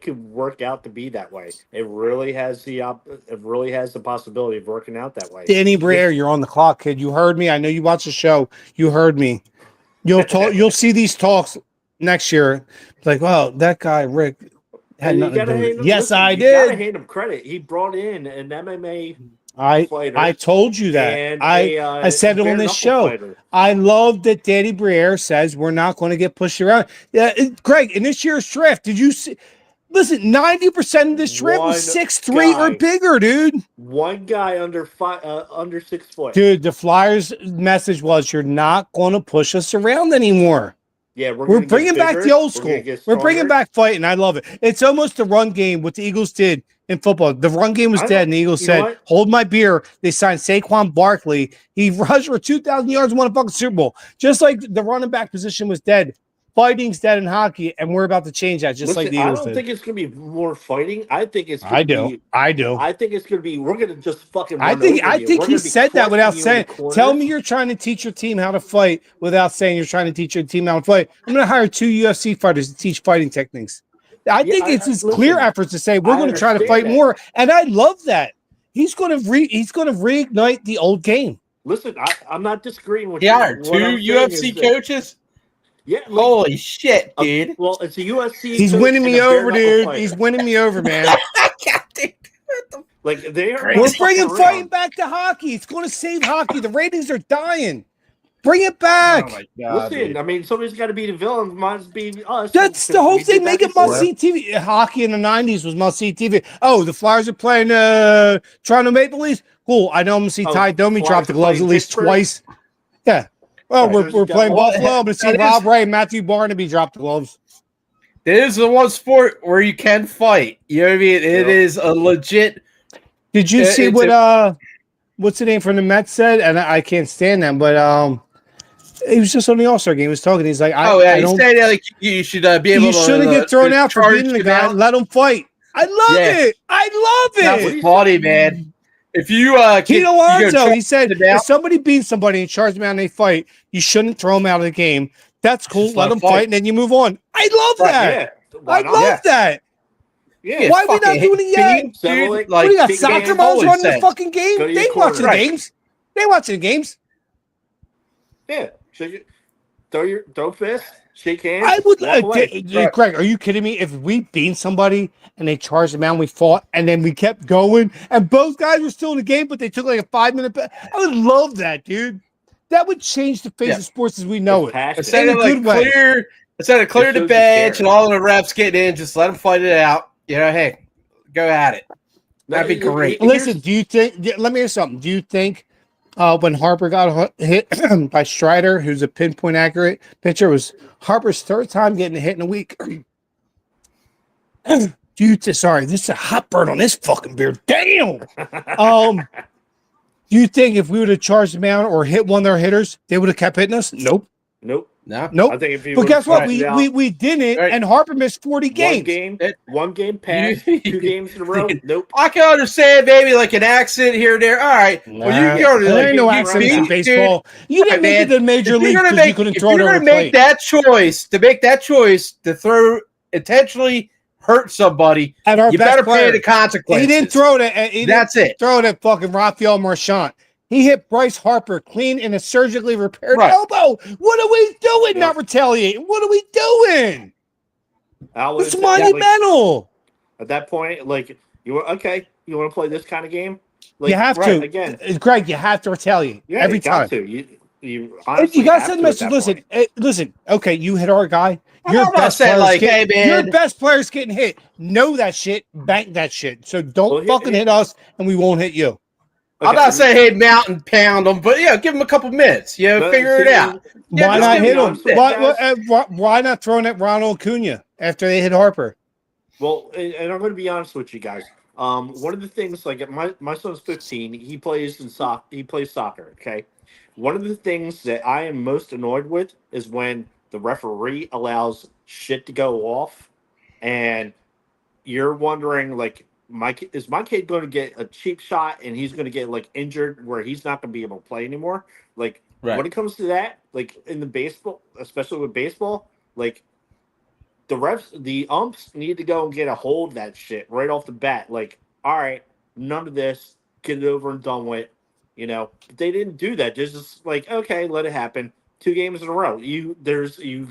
D: could work out to be that way. It really has the possibility of working out that way.
C: Danny Briere, you're on the clock, kid. You heard me. I know you watch the show. You heard me. You'll see these talks next year, like, well, that guy Rick had nothing to do with it. Yes,
D: listen,
C: I did.
D: You gotta hand him credit. He brought in an MMA fighter.
C: I told you that.
D: And
C: I said it on this show.
D: Fighter.
C: I love that Danny Briere says we're not going to get pushed around. Yeah, Greg, in this year's draft, did you see? Listen, 90% of this draft was 6'3" or bigger, dude.
D: One guy under 6 foot.
C: Dude, the Flyers' message was, "You're not going to push us around anymore."
D: Yeah,
C: we're bringing back the old school. We're bringing back fighting. I love it. It's almost the run game. What the Eagles did in football. The run game was dead, and the Eagles said, "Hold my beer." They signed Saqoun Barkley. He rushed for 2,000 yards and won a fucking Super Bowl. Just like the running back position was dead. Fighting's dead in hockey, and we're about to change that, just like the Eagles did.
D: I don't think it's going to be more fighting. I think it's
C: going to be... I do.
D: I think it's going to be... We're going to just fucking
C: I think he said that without saying... Tell me you're trying to teach your team how to fight without saying you're trying to teach your team how to fight. I'm going to hire 2 UFC fighters to teach fighting techniques. I think it's his clear efforts to say we're going to try to fight more, and I love that. He's going to reignite the old game.
D: Listen, I'm not disagreeing with
F: you. He hired 2 UFC coaches?
D: Yeah.
F: Holy shit, dude.
D: Well, it's a UFC.
C: He's winning me over, dude. Fighter. He's winning me over, man.
D: Like they are.
C: We're bringing fighting back to hockey. It's going to save hockey. The ratings are dying. Bring it back.
F: Oh my God,
D: listen, dude. I mean, somebody's got to be the villain. Must be us.
C: That's the whole thing. Make it must-see TV. Hockey in the 90s was must-see TV. Oh, the Flyers are playing Toronto Maple Leafs. Cool. I know I'm going to see Ty Domi drop the gloves at least twice. Yeah. Well, we're playing Buffalo. I'm going to see Rob Ray and Matthew Barnaby drop the gloves.
F: It is the one sport where you can fight. You know what I mean? It is a legit.
C: Did you see what what's the name from the Mets said? And I can't stand them, but he was just on the All-Star game. He was talking. He's like,
F: he said like you should be able to.
C: You shouldn't get thrown out for beating the guy. Let him fight. I love it. I love it.
F: That's funny, man. If you
C: Tito Alonso, he said if somebody beats somebody and charges them out and they fight, you shouldn't throw them out of the game. That's cool. Let them fight, and then you move on. I love that. Yeah. I love that.
D: Yeah.
C: Why are we not doing it yet?
D: Dude,
C: what do you got? Soccer balls running the fucking game? They ain't watching the games. They ain't watching the games.
D: Yeah. Throw fist. Shake hands.
C: I would, Greg. Are you kidding me? If we beat somebody and they charged them out, and we fought, and then we kept going, and both guys were still in the game, but they took like a 5-minute. I would love that, dude. That would change the face of sports as we know it.
F: Instead of clear the bench and all the refs getting in, just let them fight it out. You know, hey, go at it. That'd be great.
C: Listen, do you think? Let me hear something. Do you think? When Harper got hit by Strider, who's a pinpoint accurate pitcher, was Harper's 3rd time getting a hit in a week. Sorry, this is a hot burn on this fucking beer. Damn. Do you think if we would have charged them out or hit one of their hitters, they would have kept hitting us? Nope.
F: No.
C: I think but guess what? We didn't, and Harper missed 40 games.
D: One game passed, 2 games in a row. Nope.
F: I can understand maybe like an accident here or there. All right. Well, you go to
C: there ain't no accidents in baseball. You didn't make it to major league because you couldn't throw it over the plate. If you're going to make
F: that choice to throw intentionally hurt somebody, you better pay the consequences.
C: He didn't throw it.
F: That's it.
C: Throw it at fucking Rafael Marchand. He hit Bryce Harper clean in a surgically repaired elbow. What are we doing? Not retaliating. What are we doing? It's monumental.
D: At that point, like you want to play this kind of game? Like,
C: you have to. Again, Greg, you have to retaliate every time.
D: You
C: got to send a message. Listen. Okay, you hit our guy. Your best player's getting hit. Know that shit. Bank that shit. So don't fucking hit us, and we won't hit you.
F: Okay. I'm not saying, hey, mount and pound them, but give them a couple minutes. Figure it out.
C: Why not hit them? Why not throwing at Ronald Acuna after they hit Harper?
D: Well, and I'm going to be honest with you guys. One of the things, like my son's 15, he plays soccer. Okay, one of the things that I am most annoyed with is when the referee allows shit to go off, and you're wondering like. Is my kid going to get a cheap shot and he's going to get like injured where he's not going to be able to play anymore? Like when it comes to that, like in the baseball, especially with baseball, like the umps need to go and get a hold of that shit right off the bat. Like, all right, none of this, get it over and done with. But they didn't do that. Just like, okay, let it happen. 2 games in a row. You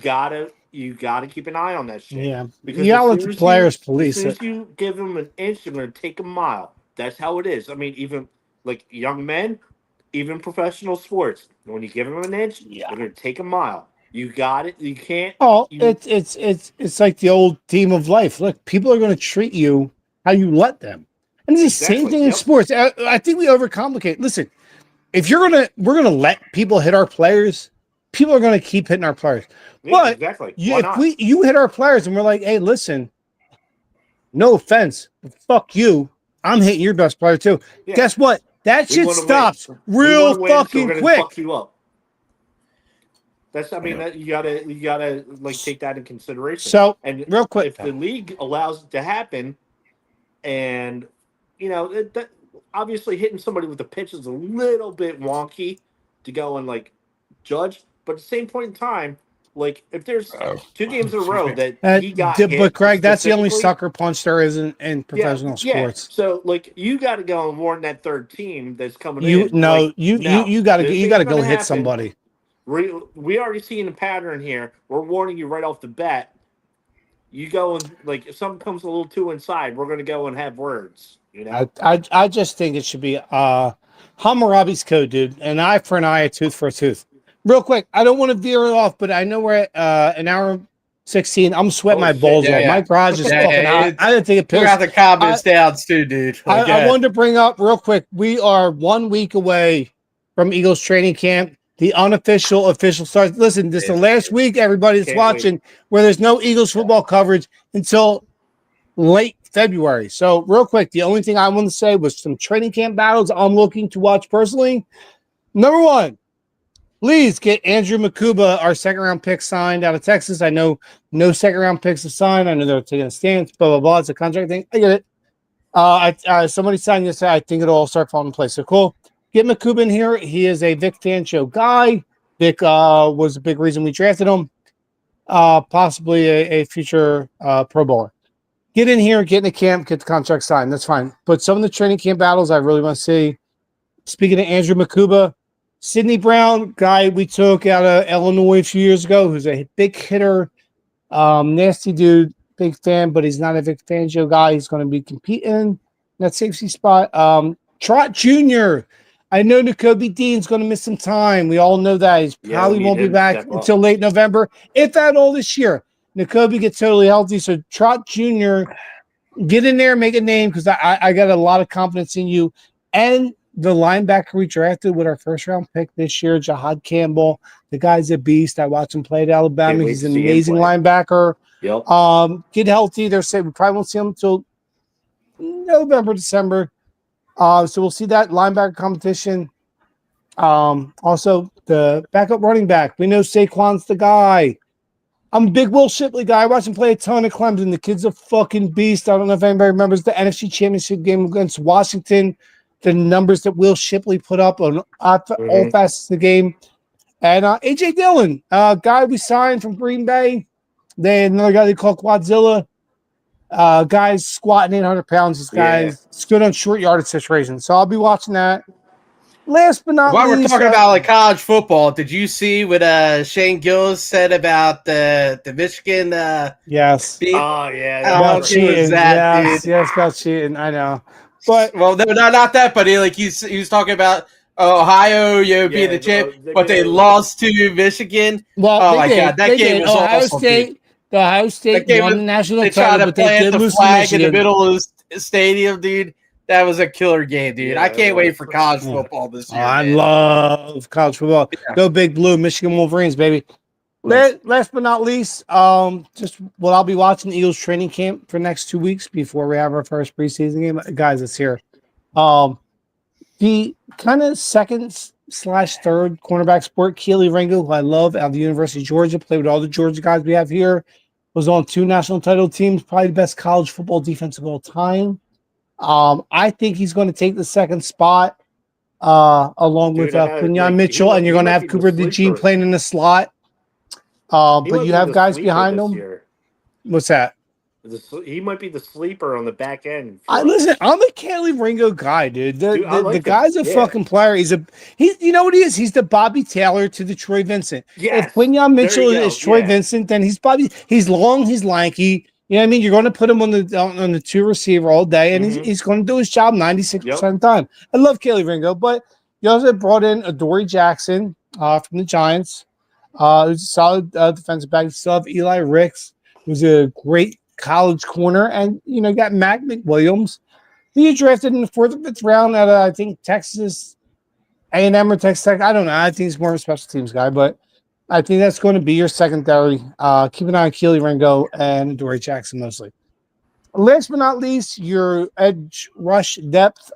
D: gotta you got to keep an eye on that shit.
C: Yeah,
D: because
C: you gotta let the players police
D: it. As soon
C: it.
D: as you give them an inch, they're going to take a mile. That's how it is. I mean, even like young men, even professional sports, when you give them an inch, they're going to take a mile. You got it. You can't.
C: Oh, it's like the old theme of life. Look, people are going to treat you how you let them, and it's the same thing in sports. I think we overcomplicate. Listen, if we're gonna let people hit our players, people are going to keep hitting our players.
D: Yeah,
C: but you hit our players, and we're like, hey, listen, no offense, but fuck you. I'm hitting your best player too. Yeah. Guess what? That shit stops real fucking quick.
D: Fuck you up. That's. I mean, that you gotta like take that in consideration.
C: So,
D: and
C: real quick,
D: if the league allows it to happen, and that obviously hitting somebody with a pitch is a little bit wonky to go and like judge, but at the same point in time, like if there's 2 games in a row that he got hit,
C: but Craig, that's the only sucker punch there is in professional sports.
D: So like you got to go and warn that third team that's coming
C: in. You got to go hit somebody.
D: We already seen a pattern here. We're warning you right off the bat. You go and like if something comes a little too inside, we're going to go and have words.
C: I just think it should be Hammurabi's code, dude. An eye for an eye, a tooth for a tooth. Real quick, I don't want to veer it off, but I know we're at an hour 16. I'm sweating my balls off. My garage is fucking hot. I didn't take a piss.
F: We got the comments down too, dude.
C: I wanted to bring up real quick. We are 1 week away from Eagles training camp. The unofficial, official starts. Listen, this is the last week, everybody that's watching, where there's no Eagles football coverage until late February. So, real quick, the only thing I want to say was some training camp battles I'm looking to watch personally. Number 1, please get Andrew Makuba, our second-round pick, signed out of Texas. I know no second-round picks are signed. I know they're taking a stance, blah, blah, blah. It's a contract thing. I get it. Somebody signed yesterday. I think it'll all start falling in place. So, cool. Get Makuba in here. He is a Vic Fangio guy. Vic was a big reason we drafted him. Possibly a future Pro Bowler. Get in here, get in the camp, get the contract signed. That's fine. But some of the training camp battles I really want to see. Speaking of Andrew Makuba, Sidney Brown, guy we took out of Illinois a few years ago, who's a big hitter, nasty dude, big fan, but he's not a Vic Fangio guy. He's going to be competing in that safety spot. Trot Jr., I know Nakobe Dean's going to miss some time. We all know that. He probably won't be back until late November, if at all this year. Nakobe gets totally healthy. So Trot Jr., get in there, make a name, because I got a lot of confidence in you. And the linebacker we drafted with our first-round pick this year, Jahad Campbell, the guy's a beast. I watched him play at Alabama. He's an amazing linebacker.
D: Yep.
C: Get healthy. They're saying we probably won't see him until November, December. So we'll see that linebacker competition. Also, the backup running back. We know Saquon's the guy. I'm a big Will Shipley guy. I watched him play a ton of Clemson. The kid's a fucking beast. I don't know if anybody remembers the NFC Championship game against Washington. The numbers that Will Shipley put up on all facets of the game. And A.J. Dillon, guy we signed from Green Bay. Then another guy they call Quadzilla. Guys squatting 800 pounds. These guys. It's good on short yardage situations. So I'll be watching that. Last but not least,
F: while we're talking about like college football, did you see what Shane Gillis said about the Michigan?
C: Yes.
F: Beat?
D: Oh yeah.
C: About cheating. Yes, about cheating. I know. But
F: well, no, not that. But he was talking about Ohio, being the champ, but they lost to Michigan.
C: Well,
F: oh my God, that game was awesome.
C: The Ohio State won the national title, but they did lose
F: flag in the middle of the stadium, dude. That was a killer game, dude. I can't wait for college football this year.
C: I love college football. Yeah. Go Big Blue, Michigan Wolverines, baby. Last but not least, just what I'll be watching the Eagles training camp for the next 2 weeks before we have our first preseason game. Guys, it's here. The kind of second/third cornerback sport, Keely Ringo, who I love, out of the University of Georgia, played with all the Georgia guys we have here, was on 2 national title teams, probably the best college football defense of all time. I think he's going to take the second spot along with Quinyon Mitchell, and you're going to have Cooper DeJean playing in the slot. But you have guys behind him. What's that?
D: He might be the sleeper on the back end.
C: Listen, I'm a Kelee Ringo guy, dude. The guy's a fucking player. He's you know what he is? He's the Bobby Taylor to the Troy Vincent.
D: Yes.
C: If Quinyon Mitchell is Troy Vincent, then he's long, he's lanky. You know what I mean? You're going to put him on the 2 receiver all day, and he's going to do his job 96% of the time. I love Kelee Ringo, but you also brought in Adoree Jackson from the Giants. Who's a solid defensive back. You still have Eli Ricks, who's a great college corner, and you got Mac McWilliams, who you drafted in the 4th or 5th round at I think Texas A&M or Texas Tech. I don't know. I think he's more of a special teams guy, but I think that's going to be your secondary. Keep an eye on Kelee Ringo and Adoree Jackson mostly. Last but not least, your edge rush depth.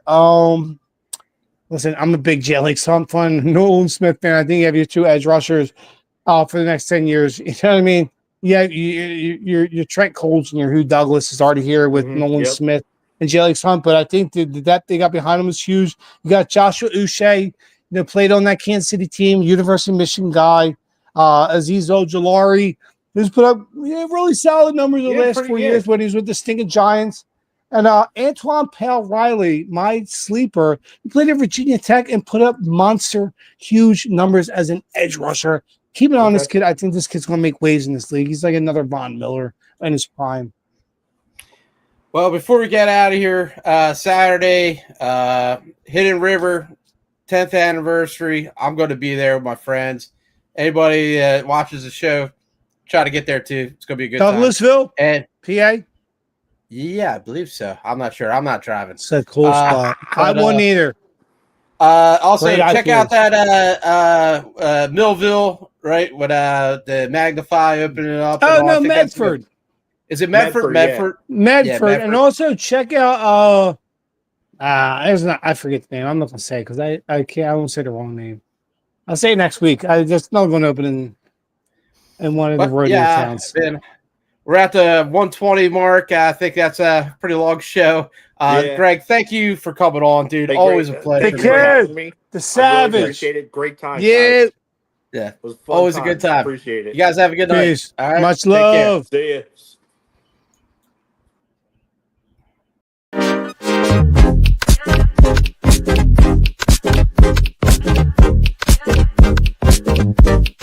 C: Listen, I'm a big Jalen Hunt Nolan Smith fan. I think you have your 2 edge rushers for the next 10 years. You know what I mean? Yeah, your Trent Coles and your Hugh Douglas is already here with Nolan Smith and Jalen Hunt, but I think the depth they got behind him is huge. You got Joshua Uche, played on that Kansas City team, University of Michigan guy. Azeez Ojulari, who's put up really solid numbers in the last 4 years when he was with the stinking Giants. And Antoine Pale Riley, my sleeper, he played at Virginia Tech and put up monster, huge numbers as an edge rusher. Keep it on this kid. I think this kid's going to make waves in this league. He's like another Von Miller in his prime.
F: Well, before we get out of here, Saturday, Hidden River, 10th anniversary. I'm going to be there with my friends. Anybody that watches the show, try to get there too. It's going to be a good time.
C: Douglasville? And PA?
F: Yeah, I believe so. I'm not sure. I'm not driving.
C: It's a cool spot. I wouldn't either.
F: Also, check out that Millville, right? With the Magnify opening up.
C: Oh, no, Medford.
F: Is it Medford?
C: Medford. Medford. And also check out I forget the name. I'm not gonna say because I won't say the wrong name. I'll say it next week. I just not going to open in one of the rodeo towns.
F: We're at the 120 mark. I think that's a pretty long show. Greg, thank you for coming on, dude. Always a pleasure.
C: Take care. The Savage.
D: Really appreciate it. Great time.
C: Yeah.
D: Guys.
F: Yeah. It was always a good time.
D: Appreciate it.
F: You guys have a good night.
C: All right. Much love.
D: See ya.
G: Thank you.